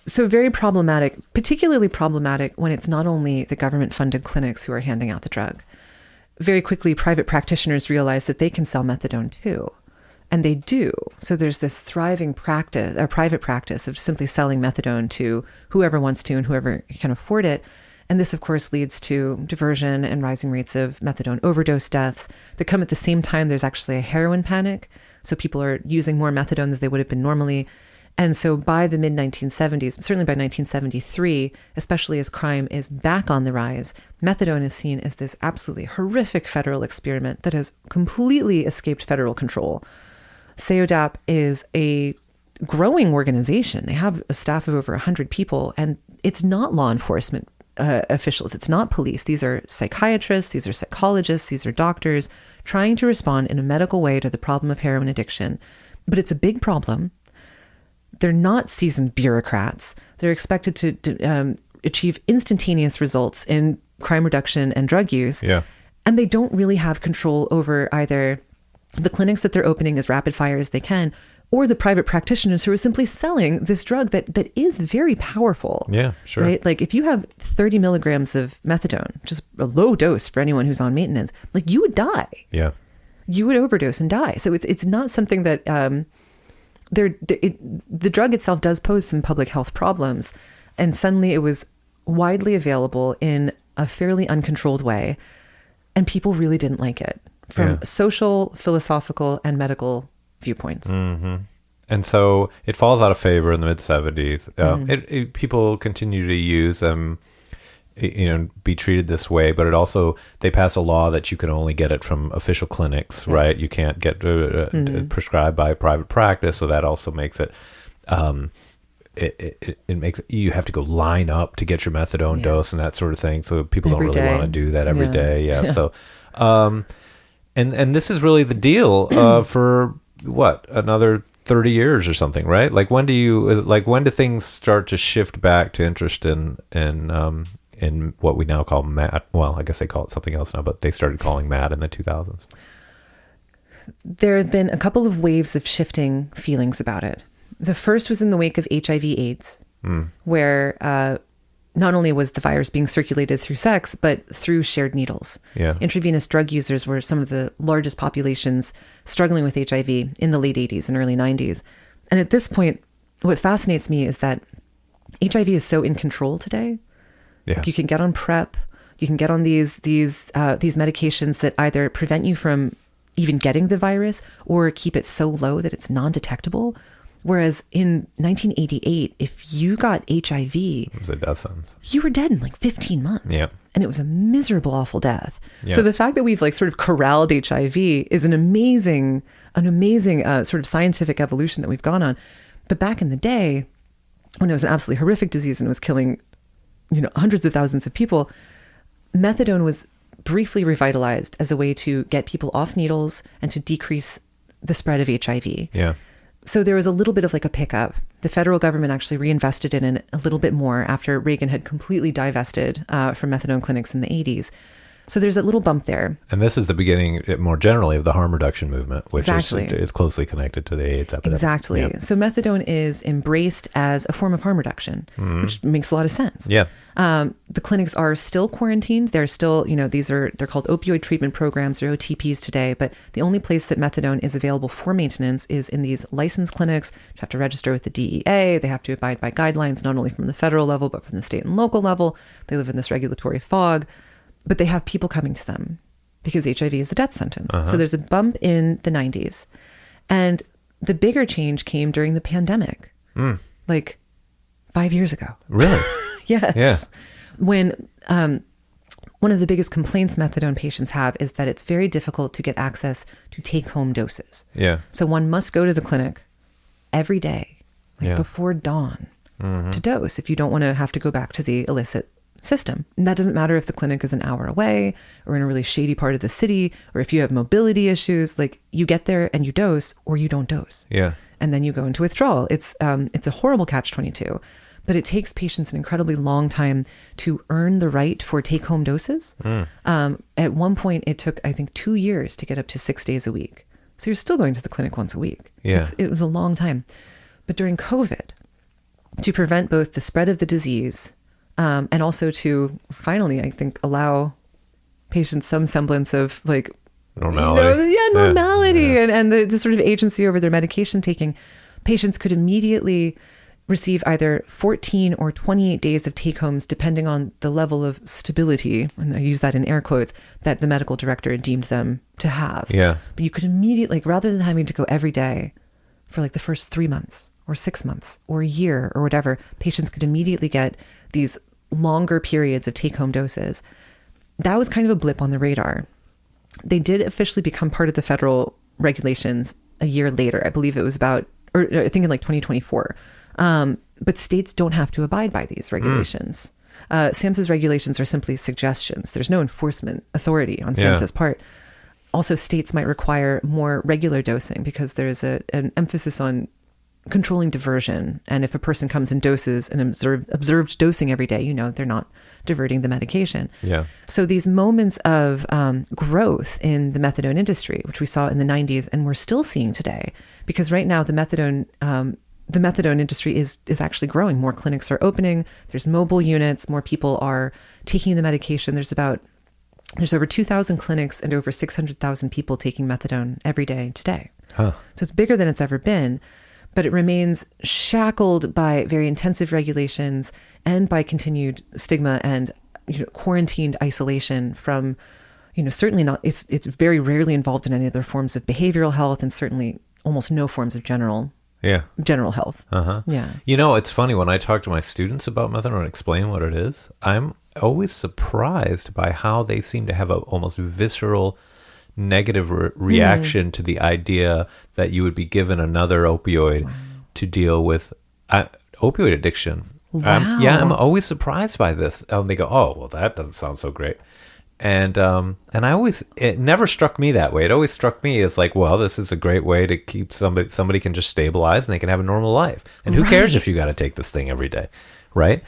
So very problematic, particularly problematic when it's not only the government-funded clinics who are handing out the drug. Very quickly, private practitioners realize that they can sell methadone too. And they do. So there's this thriving practice, or private practice, of simply selling methadone to whoever wants to and whoever can afford it. And this, of course, leads to diversion and rising rates of methadone overdose deaths that come at the same time. There's actually a heroin panic. So people are using more methadone than they would have been normally. And so by the mid-1970s, certainly by 1973, especially as crime is back on the rise, methadone is seen as this absolutely horrific federal experiment that has completely escaped federal control. SEODAP is a growing organization. They have a staff of over 100 people, and it's not law enforcement officials. It's not police. These are psychiatrists. These are psychologists. These are doctors trying to respond in a medical way to the problem of heroin addiction. But it's a big problem. They're not seasoned bureaucrats. They're expected to achieve instantaneous results in crime reduction and drug use. Yeah. And they don't really have control over either the clinics that they're opening as rapid fire as they can, or the private practitioners who are simply selling this drug that is very powerful. Yeah, sure. Right? Like if you have 30 milligrams of methadone, just a low dose for anyone who's on maintenance, like you would die. Yeah. You would overdose and die. So it's not something that... the drug itself does pose some public health problems, and suddenly it was widely available in a fairly uncontrolled way, and people really didn't like it from social, philosophical, and medical viewpoints. And so it falls out of favor in the mid-70s. People continue to use them, be treated this way, but it also, they pass a law that you can only get it from official clinics, right? You can't get prescribed by private practice. So that also makes it, it makes you have to go line up to get your methadone dose and that sort of thing. So people don't really want to do that every day. Yeah. So, and this is really the deal, for what, another 30 years or something, right? Like when do things start to shift back to interest in what we now call MAD? Well, I guess they call it something else now, but they started calling MAD in the 2000s. There have been a couple of waves of shifting feelings about it. The first was in the wake of HIV/AIDS, where not only was the virus being circulated through sex, but through shared needles. Yeah. Intravenous drug users were some of the largest populations struggling with HIV in the late 80s and early 90s. And at this point, what fascinates me is that HIV is so in control today. Yeah. Like you can get on PrEP, you can get on these medications that either prevent you from even getting the virus or keep it so low that it's non-detectable. Whereas in 1988, if you got HIV, it was a death sentence. You were dead in like 15 months. Yeah. And it was a miserable, awful death. Yeah. So the fact that we've sort of corralled HIV is an amazing sort of scientific evolution that we've gone on. But back in the day, when it was an absolutely horrific disease and it was killing, hundreds of thousands of people, methadone was briefly revitalized as a way to get people off needles and to decrease the spread of HIV. Yeah. So there was a little bit of a pickup. The federal government actually reinvested in it a little bit more after Reagan had completely divested from methadone clinics in the 80s. So there's a little bump there. And this is the beginning, more generally, of the harm reduction movement, which Exactly. is closely connected to the AIDS epidemic. Exactly. Yeah. So methadone is embraced as a form of harm reduction, which makes a lot of sense. Yeah. The clinics are still quarantined. They're still, they're called opioid treatment programs, or OTPs today. But the only place that methadone is available for maintenance is in these licensed clinics, which have to register with the DEA. They have to abide by guidelines, not only from the federal level, but from the state and local level. They live in this regulatory fog. But they have people coming to them because HIV is a death sentence. So there's a bump in the 90s. And the bigger change came during the pandemic, like 5 years ago. Really? Yes. Yeah. When one of the biggest complaints methadone patients have is that it's very difficult to get access to take-home doses. Yeah. So one must go to the clinic every day, before dawn, to dose if you don't want to have to go back to the illicit system. And that doesn't matter if the clinic is an hour away or in a really shady part of the city, or if you have mobility issues. Like, you get there and you dose, or you don't dose. Yeah. And then you go into withdrawal. It's a horrible catch-22, but it takes patients an incredibly long time to earn the right for take-home doses. At one point, it took, I think, 2 years to get up to 6 days a week. So you're still going to the clinic once a week. Yeah. It was a long time. But during COVID, to prevent both the spread of the disease and also to finally, I think, allow patients some semblance of like normality. Normality. Yeah. And the sort of agency over their medication taking, patients could immediately receive either 14 or 28 days of take-homes, depending on the level of stability, and I use that in air quotes, that the medical director deemed them to have. Yeah. But you could immediately, like, rather than having to go every day for like the first 3 months or 6 months or a year or whatever, patients could immediately get these longer periods of take-home doses. That was kind of a blip on the radar. They did officially become part of the federal regulations a year later. I believe it was I think in like 2024. But states don't have to abide by these regulations. SAMHSA's regulations are simply suggestions. There's no enforcement authority on SAMHSA's part. Also, states might require more regular dosing because there's an emphasis on controlling diversion. And if a person comes and doses an observed dosing every day, they're not diverting the medication. Yeah. So these moments of growth in the methadone industry, which we saw in the 90s and we're still seeing today, because right now the methadone industry is actually growing. More clinics are opening. There's mobile units. More people are taking the medication. There's over 2,000 clinics and over 600,000 people taking methadone every day today. Huh. So it's bigger than it's ever been, but it remains shackled by very intensive regulations and by continued stigma and quarantined isolation from, certainly not. It's very rarely involved in any other forms of behavioral health, and certainly almost no forms of general health. Yeah. It's funny when I talk to my students about methadone and explain what it is, I'm always surprised by how they seem to have a almost visceral negative reaction to the idea that you would be given another opioid to deal with opioid addiction. Wow. I'm always surprised by this. They go, oh, well, that doesn't sound so great. And it never struck me that way. It always struck me as like, well, this is a great way to keep somebody can just stabilize and they can have a normal life. And who cares if you got to take this thing every day, right?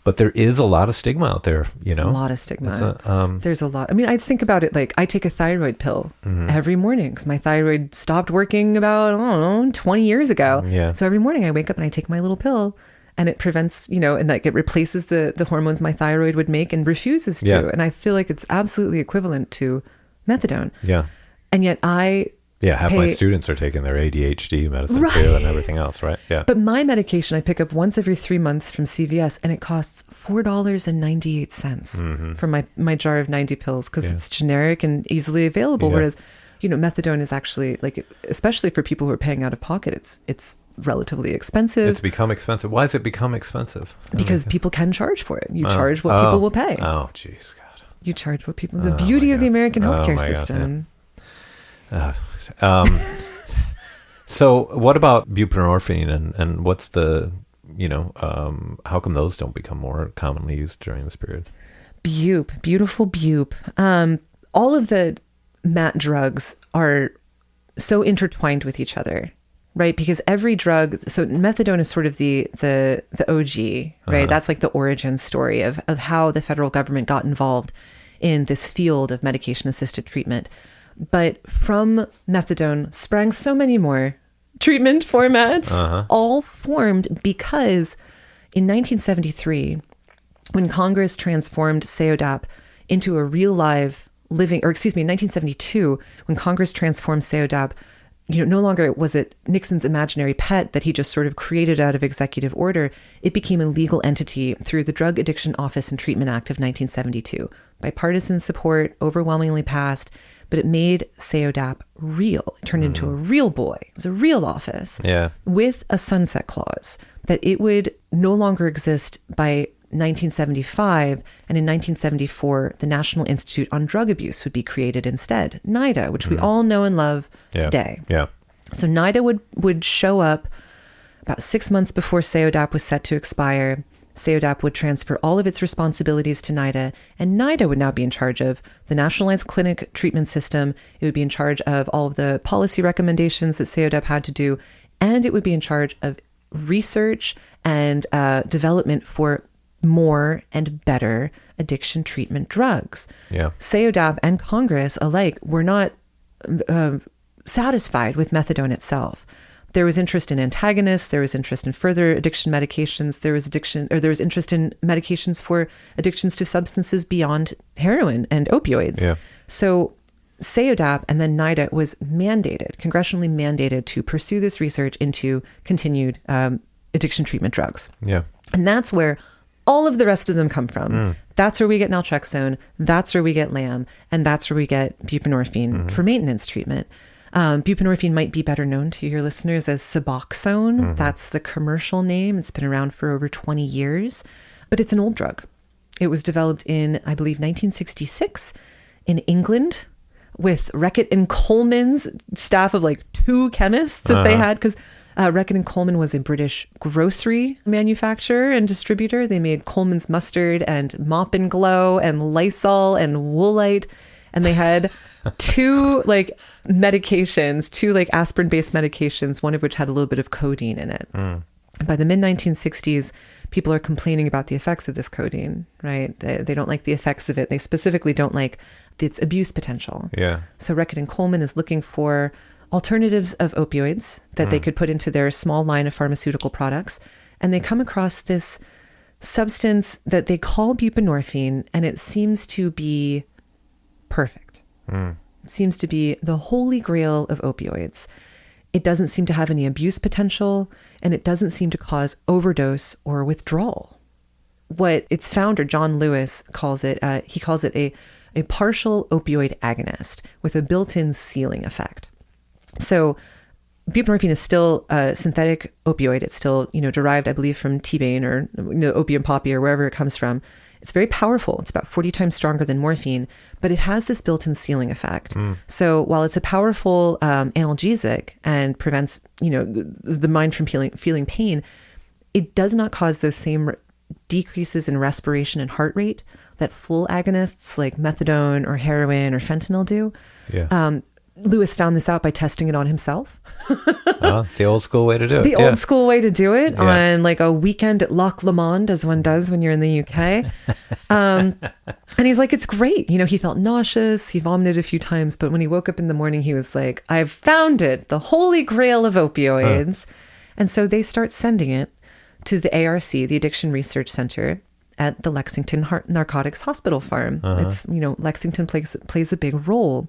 But there is a lot of stigma out there, A lot of stigma. There's a lot. I mean, I think about it like I take a thyroid pill every morning because my thyroid stopped working about, 20 years ago. Yeah. So every morning I wake up and I take my little pill. And it prevents, and like it replaces the hormones my thyroid would make and refuses to. Yeah. And I feel like it's absolutely equivalent to methadone. Yeah. And yet half my students are taking their ADHD medicine too and everything else, right? Yeah. But my medication I pick up once every 3 months from CVS, and it costs $4.98 for my jar of 90 pills because it's generic and easily available. Yeah. Whereas, methadone is actually, like, especially for people who are paying out of pocket, it's relatively expensive. It's become expensive. Why has it become expensive? Because people can charge for it. You charge what people will pay. Oh, jeez, God. You charge what people... The beauty of the American healthcare system. God, yeah. So what about buprenorphine and what's the, how come those don't become more commonly used during this period? Beautiful bupe. All of the MAT drugs are so intertwined with each other, right? Because every drug, so methadone is sort of the OG, right? That's like the origin story of how the federal government got involved in this field of medication-assisted treatment. But from methadone sprang so many more treatment formats, all formed because in 1973, when Congress transformed Ceodap into a real live living, or excuse me, in 1972, when Congress transformed Ceodap, no longer was it Nixon's imaginary pet that he just sort of created out of executive order. It became a legal entity through the Drug Addiction Office and Treatment Act of 1972. Bipartisan support, overwhelmingly passed, but it made Ceodap real. It turned into a real boy. It was a real office with a sunset clause that it would no longer exist by 1975, and in 1974, the National Institute on Drug Abuse would be created instead, NIDA, which we all know and love today. Yeah. So NIDA would show up about 6 months before Ceodap was set to expire. Ceodap would transfer all of its responsibilities to NIDA, and NIDA would now be in charge of the nationalized clinic treatment system. It would be in charge of all of the policy recommendations that Ceodap had to do, and it would be in charge of research and development for more and better addiction treatment drugs. Ceodap and Congress alike were not satisfied with methadone itself. There was interest in antagonists. There was interest in further addiction medications. There was interest in medications for addictions to substances beyond heroin and opioids. So Ceodap and then NIDA was congressionally mandated to pursue this research into continued addiction treatment drugs. And that's where all of the rest of them come from. That's where we get naltrexone. That's where we get LAM. And that's where we get buprenorphine for maintenance treatment. Buprenorphine might be better known to your listeners as Suboxone. That's the commercial name. It's been around for over 20 years, but it's an old drug. It was developed in, I believe, 1966 in England with Reckitt and Coleman's staff of like 2 chemists that they had, because Reckitt and Coleman was a British grocery manufacturer and distributor. They made Coleman's mustard and Mop and Glow and Lysol and Woolite. And they had 2 like medications, 2 like aspirin-based medications, one of which had a little bit of codeine in it. By the mid-1960s, people are complaining about the effects of this codeine, right? They don't like the effects of it. They specifically don't like its abuse potential. So Reckitt and Coleman is looking for alternatives of opioids that they could put into their small line of pharmaceutical products. And they come across this substance that they call buprenorphine, and it seems to be perfect. It seems to be the holy grail of opioids. It doesn't seem to have any abuse potential, and it doesn't seem to cause overdose or withdrawal. What its founder, John Lewis, calls it, he calls it a partial opioid agonist with a built-in ceiling effect. So buprenorphine is still a synthetic opioid. It's still, derived, I believe, from T-Bane or opium poppy or wherever it comes from. It's very powerful. It's about 40 times stronger than morphine, but it has this built-in ceiling effect. So while it's a powerful analgesic and prevents, the mind from feeling pain, it does not cause those same decreases in respiration and heart rate that full agonists like methadone or heroin or fentanyl do. Lewis found this out by testing it on himself. The old school way to do it. The old school way to do it on like a weekend at Loch Lomond, as one does when you're in the UK. And he's like, it's great. He felt nauseous. He vomited a few times. But when he woke up in the morning, he was like, I've found it, the holy grail of opioids. And so they start sending it to the ARC, the Addiction Research Center at the Lexington Narcotics Hospital Farm. It's, Lexington plays a big role.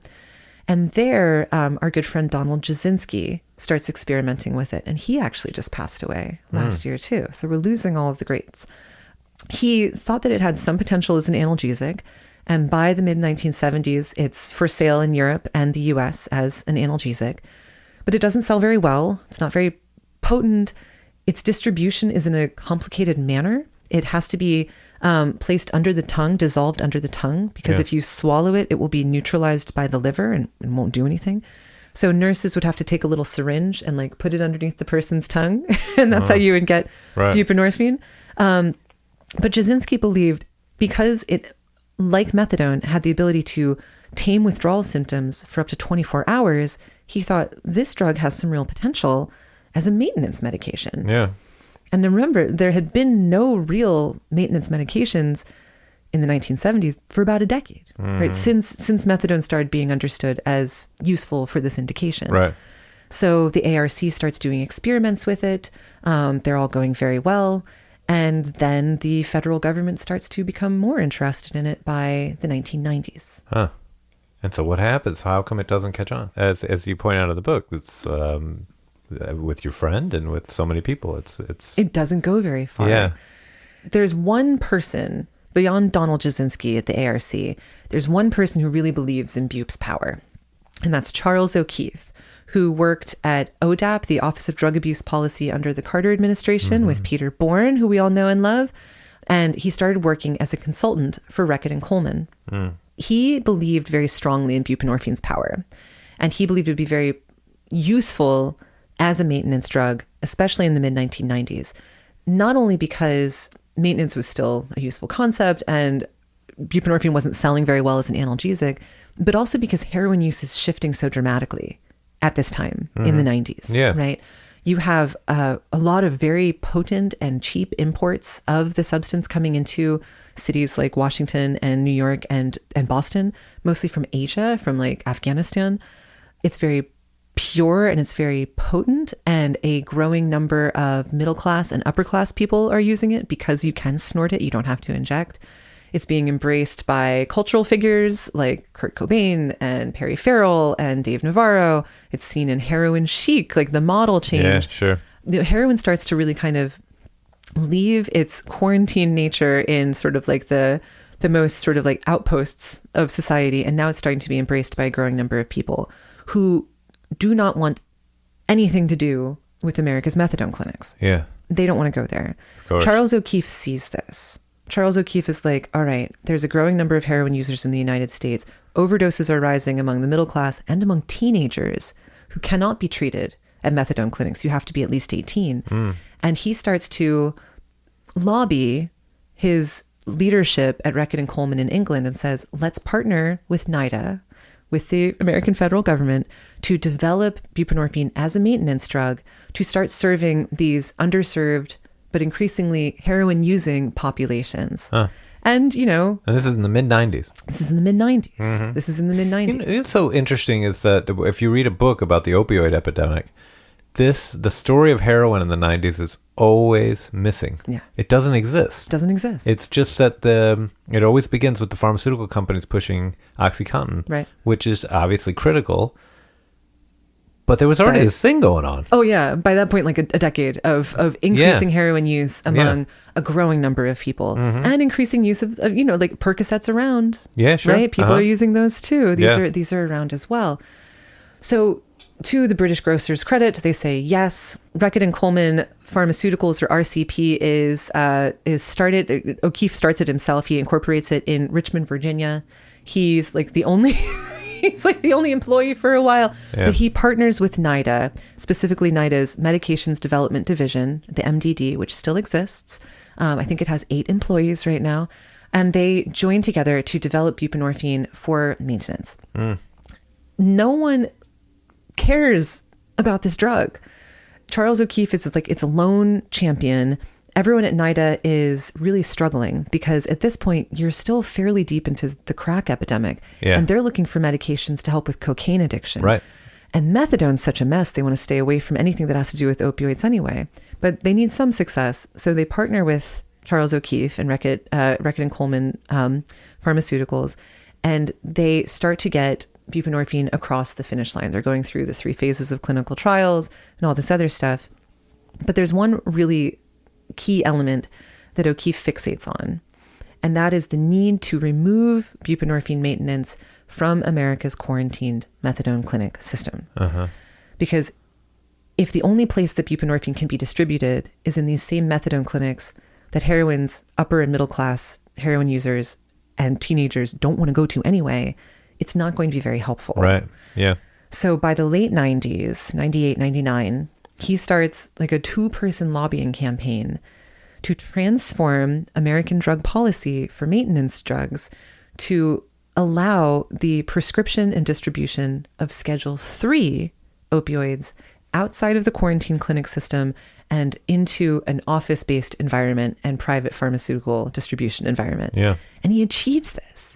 And there, our good friend Donald Jasinski starts experimenting with it. And he actually just passed away last year, too. So we're losing all of the greats. He thought that it had some potential as an analgesic. And by the mid-1970s, it's for sale in Europe and the US as an analgesic. But it doesn't sell very well. It's not very potent. Its distribution is in a complicated manner. It has to be placed under the tongue, dissolved under the tongue, because if you swallow it, it will be neutralized by the liver and won't do anything. So nurses would have to take a little syringe and like put it underneath the person's tongue. And that's how you would get buprenorphine. But Jasinski believed because it, like methadone, had the ability to tame withdrawal symptoms for up to 24 hours, he thought this drug has some real potential as a maintenance medication. And remember, there had been no real maintenance medications in the 1970s for about a decade, right? Since methadone started being understood as useful for this indication. Right. So the ARC starts doing experiments with it. They're all going very well. And then the federal government starts to become more interested in it by the 1990s. Huh. And so what happens? How come it doesn't catch on? As you point out in the book, it's with your friend and with so many people. It doesn't go very far. Yeah. There's one person beyond Donald Jasinski at the ARC. There's one person who really believes in Bupe's power, and that's Charles O'Keefe, who worked at ODAP, the Office of Drug Abuse Policy under the Carter administration, with Peter Bourne, who we all know and love. And he started working as a consultant for Reckitt and Coleman. He believed very strongly in buprenorphine's power, and he believed it would be very useful as a maintenance drug, especially in the mid-1990s, not only because maintenance was still a useful concept and buprenorphine wasn't selling very well as an analgesic, but also because heroin use is shifting so dramatically at this time in the 90s, right? You have a lot of very potent and cheap imports of the substance coming into cities like Washington and New York and Boston, mostly from Asia, from like Afghanistan. It's very pure and it's very potent, and a growing number of middle class and upper class people are using it because you can snort it. You don't have to inject. It's being embraced by cultural figures like Kurt Cobain and Perry Farrell and Dave Navarro. It's seen in heroin chic, like the model change. Yeah, sure. The heroin starts to really kind of leave its quarantine nature in sort of like the most sort of like outposts of society. And now it's starting to be embraced by a growing number of people who do not want anything to do with America's methadone clinics. Yeah. They don't want to go there. Charles O'Keefe sees this. Charles O'Keefe is like, all right, there's a growing number of heroin users in the United States. Overdoses are rising among the middle class and among teenagers who cannot be treated at methadone clinics. You have to be at least 18. And he starts to lobby his leadership at Reckitt and Coleman in England and says, let's partner with NIDA, with the American federal government, to develop buprenorphine as a maintenance drug to start serving these underserved but increasingly heroin-using populations. And, you know... And this is in the mid-90s. This is in the mid-90s. This is in the mid-90s. You know, it's so interesting is that if you read a book about the opioid epidemic, the story of heroin in the 90s is always missing. Yeah. It doesn't exist. It doesn't exist. It's just that it always begins with the pharmaceutical companies pushing OxyContin, right, which is obviously critical. But there was already this thing going on. Oh, yeah. By that point, like a decade of increasing heroin use among a growing number of people, and increasing use of, you know, like Percocets around. Yeah, sure. Right? People are using those too. These are around as well. So to the British grocers' credit, they say yes. Reckitt and Coleman Pharmaceuticals, or RCP, is started. O'Keefe starts it himself. He incorporates it in Richmond, Virginia. He's like the only... He's like the only employee for a while, but he partners with NIDA, specifically NIDA's Medications Development Division, the MDD, which still exists. I think it has 8 employees right now, and they join together to develop buprenorphine for maintenance. No one cares about this drug. Charles O'Keefe is like its lone champion. Everyone at NIDA is really struggling because at this point, you're still fairly deep into the crack epidemic. And they're looking for medications to help with cocaine addiction. Right. And methadone's such a mess, they want to stay away from anything that has to do with opioids anyway. But they need some success. So they partner with Charles O'Keefe and Reckitt and Coleman Pharmaceuticals, and they start to get buprenorphine across the finish line. They're going through the 3 phases of clinical trials and all this other stuff. But there's one really key element that O'Keefe fixates on, and that is the need to remove buprenorphine maintenance from America's quarantined methadone clinic system. Because if the only place that buprenorphine can be distributed is in these same methadone clinics that heroin's upper and middle class heroin users and teenagers don't want to go to anyway, it's not going to be very helpful. Right. Yeah. So by the late 90s, 98, 99, he starts like a 2-person lobbying campaign to transform American drug policy for maintenance drugs to allow the prescription and distribution of Schedule III opioids outside of the quarantine clinic system and into an office-based environment and private pharmaceutical distribution environment. Yeah. And he achieves this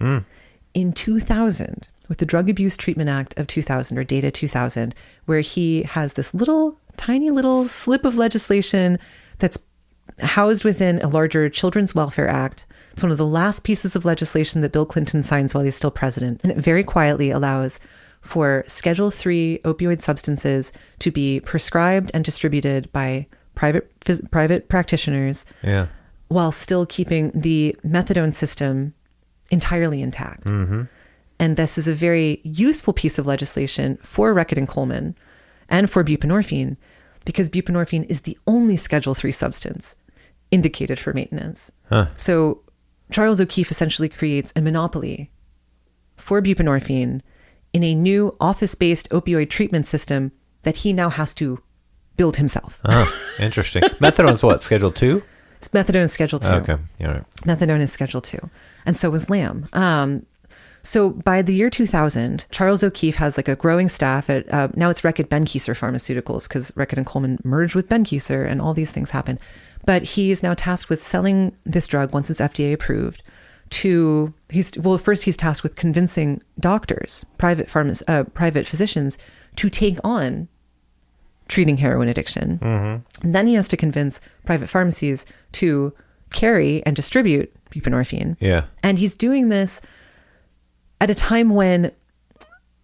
in 2000 with the Drug Abuse Treatment Act of 2000, or DATA 2000, where he has this tiny little slip of legislation that's housed within a larger Children's Welfare Act. It's one of the last pieces of legislation that Bill Clinton signs while he's still president. And it very quietly allows for Schedule III opioid substances to be prescribed and distributed by private practitioners, while still keeping the methadone system entirely intact. Mm-hmm. And this is a very useful piece of legislation for Reckitt and Coleman and for buprenorphine, because buprenorphine is the only Schedule III substance indicated for maintenance. So Charles O'Keefe essentially creates a monopoly for buprenorphine in a new office-based opioid treatment system that he now has to build himself. Interesting. Methadone's what, Schedule 2? Methadone is Schedule 2. Okay, all right. Methadone is Schedule 2. And so was LAM. So by the year 2000, Charles O'Keefe has like a growing staff at, now it's Reckitt Benckiser Pharmaceuticals, because Reckitt and Coleman merged with Benckiser and all these things happen. But he is now tasked with selling this drug once it's FDA approved first he's tasked with convincing doctors, private physicians, to take on treating heroin addiction. Mm-hmm. And then he has to convince private pharmacies to carry and distribute buprenorphine. Yeah. And he's doing this at a time when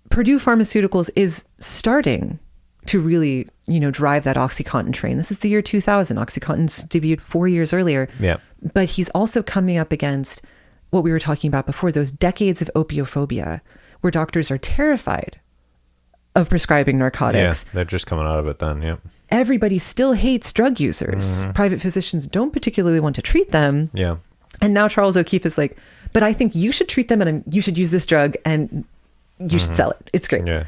Purdue Pharmaceuticals is starting to really, drive that OxyContin train. This is the year 2000. OxyContin's debuted 4 years earlier. Yeah. But he's also coming up against what we were talking about before, those decades of opiophobia, where doctors are terrified of prescribing narcotics. Yeah, they're just coming out of it then, yeah. Everybody still hates drug users. Mm-hmm. Private physicians don't particularly want to treat them. Yeah. And now Charles O'Keefe is like, but I think you should treat them and you should use this drug and you should sell it. It's great. Yeah.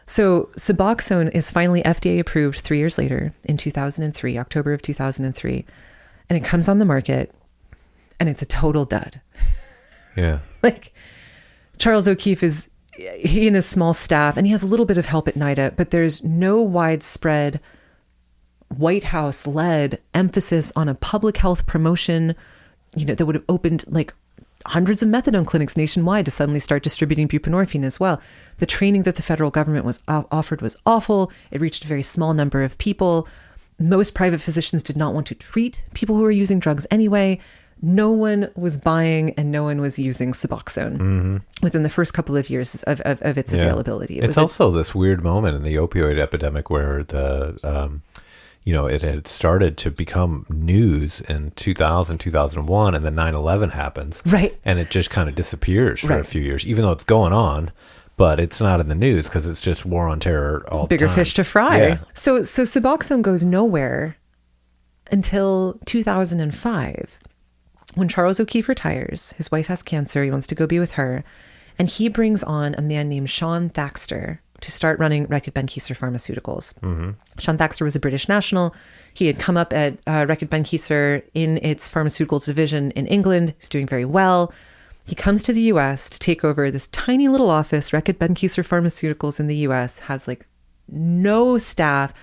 So Suboxone is finally FDA approved 3 years later in 2003, October of 2003. And it comes on the market and it's a total dud. Yeah. Like Charles O'Keefe he and his small staff, and he has a little bit of help at NIDA, but there's no widespread White House led emphasis on a public health promotion, that would have opened like hundreds of methadone clinics nationwide to suddenly start distributing buprenorphine as well. The training that the federal government was offered was awful. It reached a very small number of people. Most private physicians did not want to treat people who were using drugs anyway. No one was buying and no one was using Suboxone within the first couple of years of its availability. It's also this weird moment in the opioid epidemic where it had started to become news in 2000, 2001, and then 9/11 happens. Right. And it just kind of disappears for a few years, even though it's going on, but it's not in the news because it's just war on terror all the time. Bigger fish to fry. Yeah. So Suboxone goes nowhere until 2005. When Charles O'Keefe retires, his wife has cancer, he wants to go be with her, and he brings on a man named Shaun Thaxter to start running Reckitt Benckiser Pharmaceuticals. Mm-hmm. Shaun Thaxter was a British national. He had come up at Reckitt Benckiser in its pharmaceuticals division in England. He's doing very well. He comes to the U.S. to take over this tiny little office. Reckitt Benckiser Pharmaceuticals in the U.S. has like no staff.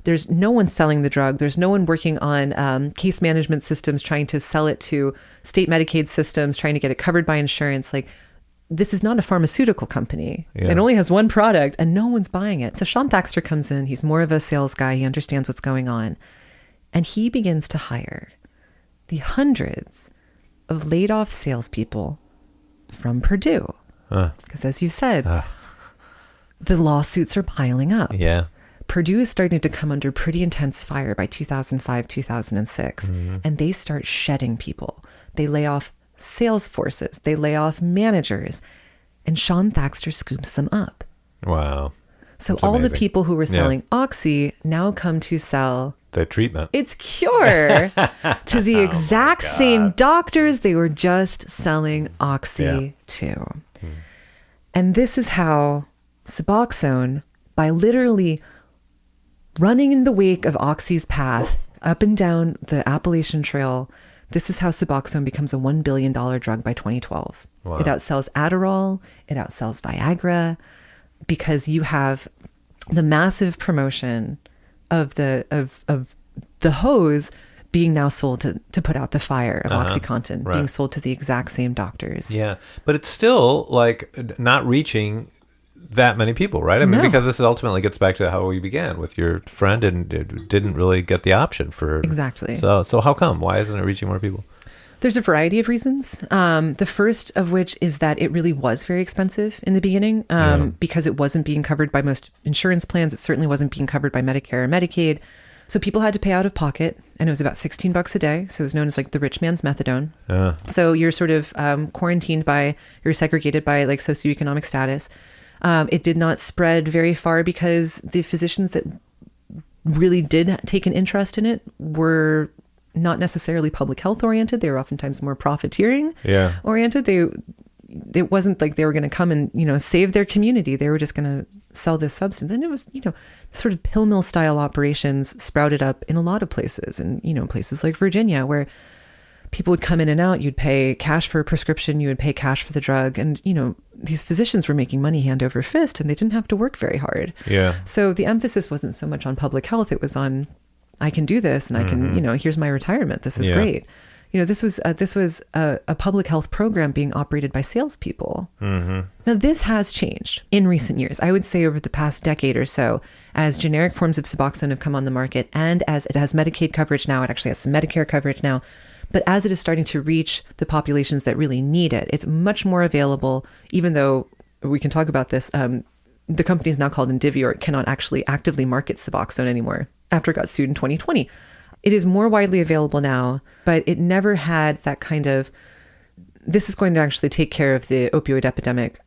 There's no one selling the drug. There's no one working on case management systems, trying to sell it to state Medicaid systems, trying to get it covered by insurance. Like, this is not a pharmaceutical company. Yeah. It only has one product and no one's buying it. So Shaun Thaxter comes in. He's more of a sales guy. He understands what's going on. And he begins to hire the hundreds of laid off salespeople from Purdue. Because as you said, the lawsuits are piling up. Yeah. Purdue is starting to come under pretty intense fire by 2005, 2006. Mm-hmm. And they start shedding people. They lay off sales forces. They lay off managers. And Shaun Thaxter scoops them up. Wow. So that's all amazing. The people who were selling Oxy now come to sell the treatment. It's Cure to the exact same doctors they were just selling Oxy to. And this is how Suboxone, by literally running in the wake of Oxy's path up and down the Appalachian Trail, this is how Suboxone becomes a $1 billion drug by 2012. Wow. It outsells Adderall. It outsells Viagra, because you have the massive promotion of the hose being now sold to put out the fire of OxyContin, right. being sold to the exact same doctors. Yeah, but it's still like not reaching that many people, right? I mean, No. because this ultimately gets back to how we began with your friend and didn't really get the option for... Exactly. So how come? Why isn't it reaching more people? There's a variety of reasons. The first of which is that it really was very expensive in the beginning because it wasn't being covered by most insurance plans. It certainly wasn't being covered by Medicare or Medicaid. So people had to pay out of pocket, and it was about $16 a day. So it was known as like the rich man's methadone. So you're sort of quarantined you're segregated by like socioeconomic status. It did not spread very far because the physicians that really did take an interest in it were not necessarily public health oriented. They were oftentimes more profiteering oriented. It wasn't like they were going to come and, save their community. They were just going to sell this substance. And it was, sort of pill mill style operations sprouted up in a lot of places. And, places like Virginia, where people would come in and out. You'd pay cash for a prescription. You would pay cash for the drug. And, these physicians were making money hand over fist, and they didn't have to work very hard. Yeah. So the emphasis wasn't so much on public health. It was on, I can do this, and I can, here's my retirement. This is great. This was a public health program being operated by salespeople. Now, this has changed in recent years. I would say over the past decade or so, as generic forms of Suboxone have come on the market, and as it has Medicaid coverage now, it actually has some Medicare coverage now. But as it is starting to reach the populations that really need it, it's much more available, even though we can talk about this. The company is now called Indivior. It cannot actually actively market Suboxone anymore after it got sued in 2020. It is more widely available now, but it never had that kind of, this is going to actually take care of the opioid epidemic.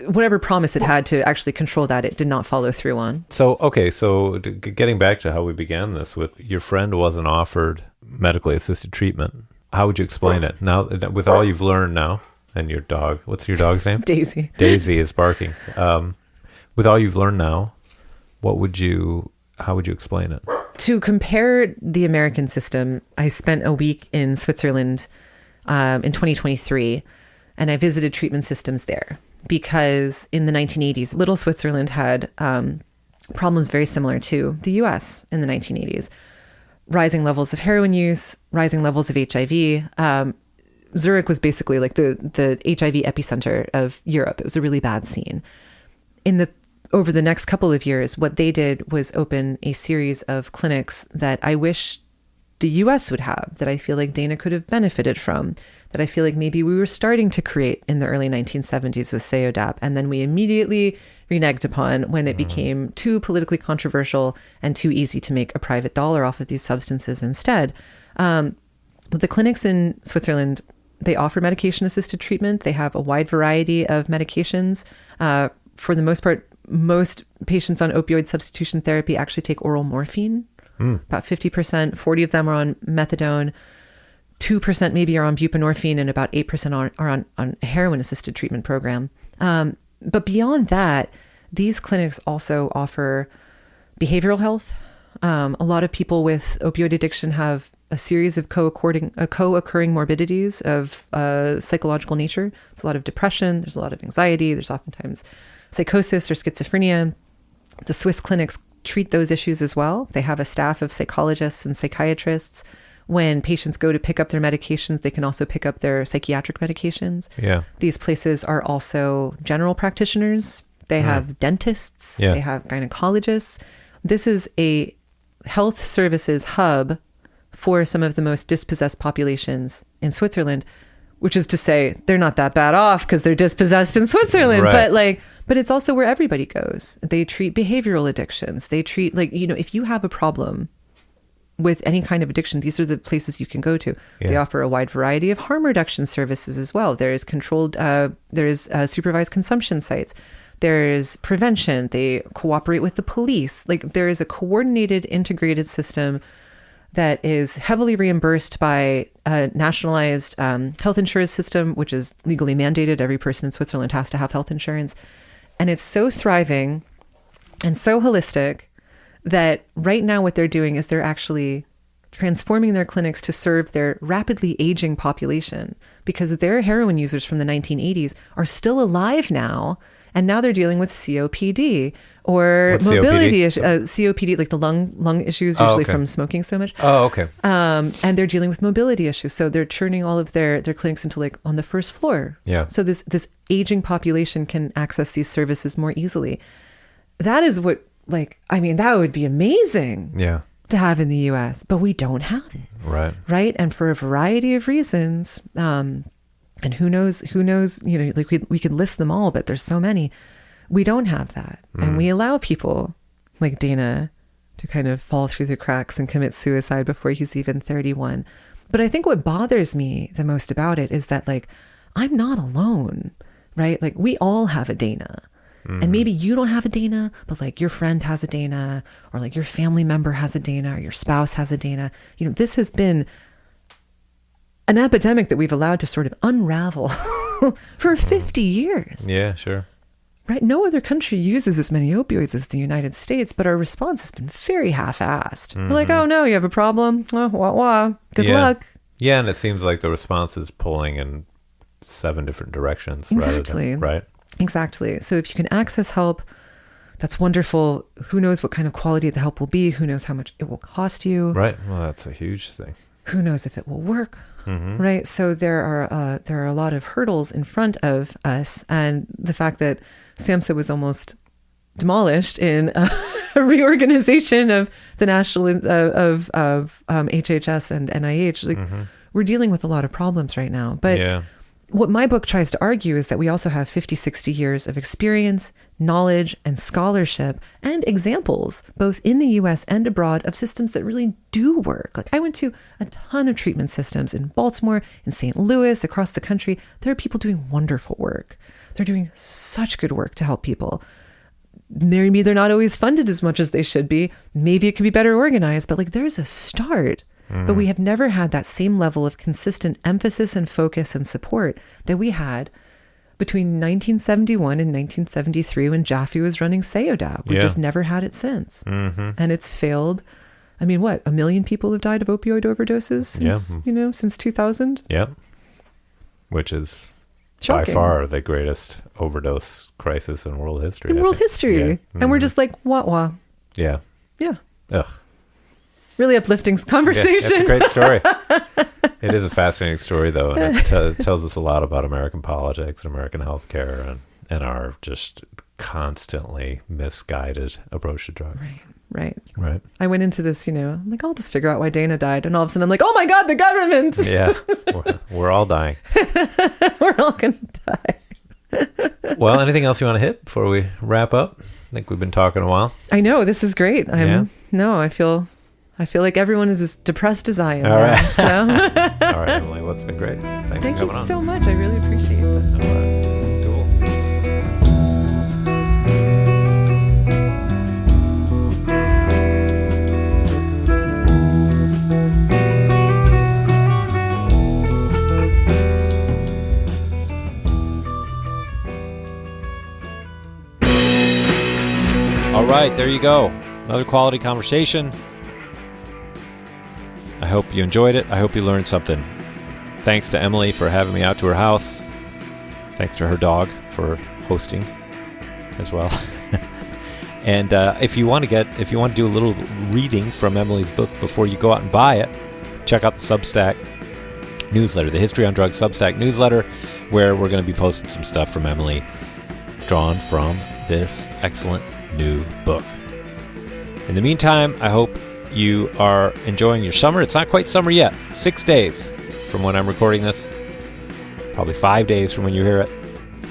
Whatever promise it had to actually control that, it did not follow through on. So getting back to how we began this with your friend wasn't offered medically assisted treatment. How would you explain it now with all you've learned now? And your dog, what's your dog's name? Daisy. Daisy is barking. With all you've learned now, how would you explain it? To compare the American system, I spent a week in Switzerland in 2023, and I visited treatment systems there because in the 1980s, little Switzerland had problems very similar to the US in the 1980s. Rising levels of heroin use, rising levels of HIV. Zurich was basically like the HIV epicenter of Europe. It was a really bad scene. Over the next couple of years, what they did was open a series of clinics that I wish the US would have, that I feel like Dana could have benefited from, that I feel like maybe we were starting to create in the early 1970s with SEODAP. And then we immediately reneged upon when it became too politically controversial and too easy to make a private dollar off of these substances instead. The clinics in Switzerland, they offer medication-assisted treatment. They have a wide variety of medications. For the most part, most patients on opioid substitution therapy actually take oral morphine. About 50%, 40 of them are on methadone, 2% maybe are on buprenorphine, and about 8% are on a heroin-assisted treatment program. But beyond that, these clinics also offer behavioral health. A lot of people with opioid addiction have a series of co-occurring morbidities of psychological nature. There's a lot of depression. There's a lot of anxiety. There's oftentimes psychosis or schizophrenia. The Swiss clinics treat those issues as well. They have a staff of psychologists and psychiatrists. When patients go to pick up their medications, they can also pick up their psychiatric medications. Yeah. These places are also general practitioners. They have dentists. They have gynecologists. This is a health services hub for some of the most dispossessed populations in Switzerland, which is to say they're not that bad off because they're dispossessed in Switzerland. Right. But it's also where everybody goes. They treat behavioral addictions. They treat, if you have a problem with any kind of addiction, these are the places you can go to. Yeah. They offer a wide variety of harm reduction services as well. There is supervised consumption sites. There's prevention. They cooperate with the police. There is a coordinated, integrated system that is heavily reimbursed by a nationalized health insurance system, which is legally mandated. Every person in Switzerland has to have health insurance. And it's so thriving and so holistic that right now what they're doing is they're actually transforming their clinics to serve their rapidly aging population, because their heroin users from the 1980s are still alive now And now they're dealing with COPD or What's mobility COPD? issues. COPD, like the lung issues, usually okay. from smoking so much. Oh, okay. And they're dealing with mobility issues. So they're turning all of their clinics into like on the first floor. Yeah. So this aging population can access these services more easily. That is what, like, I mean, that would be amazing Yeah. to have in the US, but we don't have it. Right. Right. And for a variety of reasons, and who knows, you know, like we could list them all, but there's so many. We don't have that. And we allow people like Dana to kind of fall through the cracks and commit suicide before he's even 31. But I think what bothers me the most about it is that, like, I'm not alone, right? Like, we all have a Dana. And maybe you don't have a Dana, but like your friend has a Dana, or like your family member has a Dana, or your spouse has a Dana. You know, this has been an epidemic that we've allowed to sort of unravel for 50 years. Yeah, sure. Right? No other country uses as many opioids as the United States, but our response has been very half-assed. We're like, oh no, you have a problem? Oh, wah. Good luck. Yeah, and it seems like the response is pulling in 7 different directions. Exactly. Right? Exactly. So if you can access help, that's wonderful. Who knows what kind of quality the help will be? Who knows how much it will cost you? Right. Well, that's a huge thing. Who knows if it will work? Right. So there are a lot of hurdles in front of us, and the fact that SAMHSA was almost demolished in a reorganization of the national of HHS and NIH. Like, we're dealing with a lot of problems right now. But yeah. What my book tries to argue is that we also have 50, 60 years of experience, knowledge, and scholarship, and examples, both in the US and abroad, of systems that really do work. Like, I went to a ton of treatment systems in Baltimore, in St. Louis, across the country. There are people doing wonderful work. They're doing such good work to help people. Maybe they're not always funded as much as they should be. Maybe it could be better organized, but like, there's a start. But we have never had that same level of consistent emphasis and focus and support that we had between 1971 and 1973 when Jaffe was running SEODAP. We've just never had it since. And it's failed. I mean, what? 1 million people have died of opioid overdoses since 2000? Yep. Which is shocking. By far the greatest overdose crisis in world history. In world history. Yeah. And we're just like, wah. Yeah. Yeah. Ugh. Really uplifting conversation. Yeah, it's a great story. It is a fascinating story, though, and it tells us a lot about American politics and American healthcare and our just constantly misguided approach to drugs. Right. I went into this, I'm like, I'll just figure out why Dana died. And all of a sudden I'm like, oh my God, the government. Yeah, we're all dying. We're all going to die. Well, anything else you want to hit before we wrap up? I think we've been talking a while. I know, this is great. I feel like everyone is as depressed as I am. All right. So. All right, Emily. Well, it's been great. Thank you so much. I really appreciate this. All right. Cool. All right, there you go. Another quality conversation. I hope you enjoyed it. I hope you learned something. Thanks to Emily for having me out to her house. Thanks to her dog for hosting as well. And if you want to do a little reading from Emily's book before you go out and buy it, check out the Substack newsletter, the History on Drugs Substack newsletter, where we're going to be posting some stuff from Emily drawn from this excellent new book. In the meantime, I hope you are enjoying your summer. It's not quite summer yet. 6 days from when I'm recording this. Probably 5 days from when you hear it.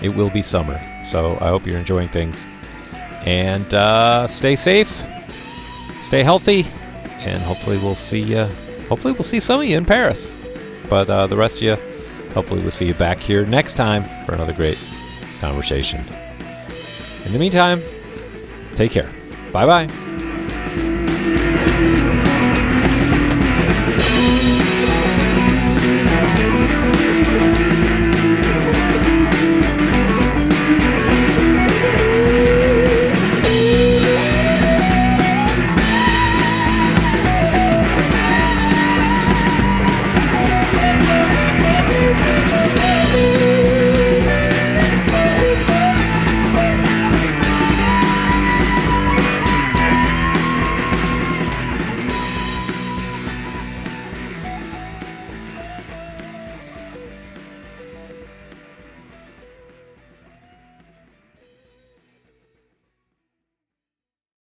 It will be summer. So I hope you're enjoying things. And stay safe. Stay healthy. And hopefully we'll see some of you in Paris. But the rest of you, hopefully we'll see you back here next time for another great conversation. In the meantime, take care. Bye-bye.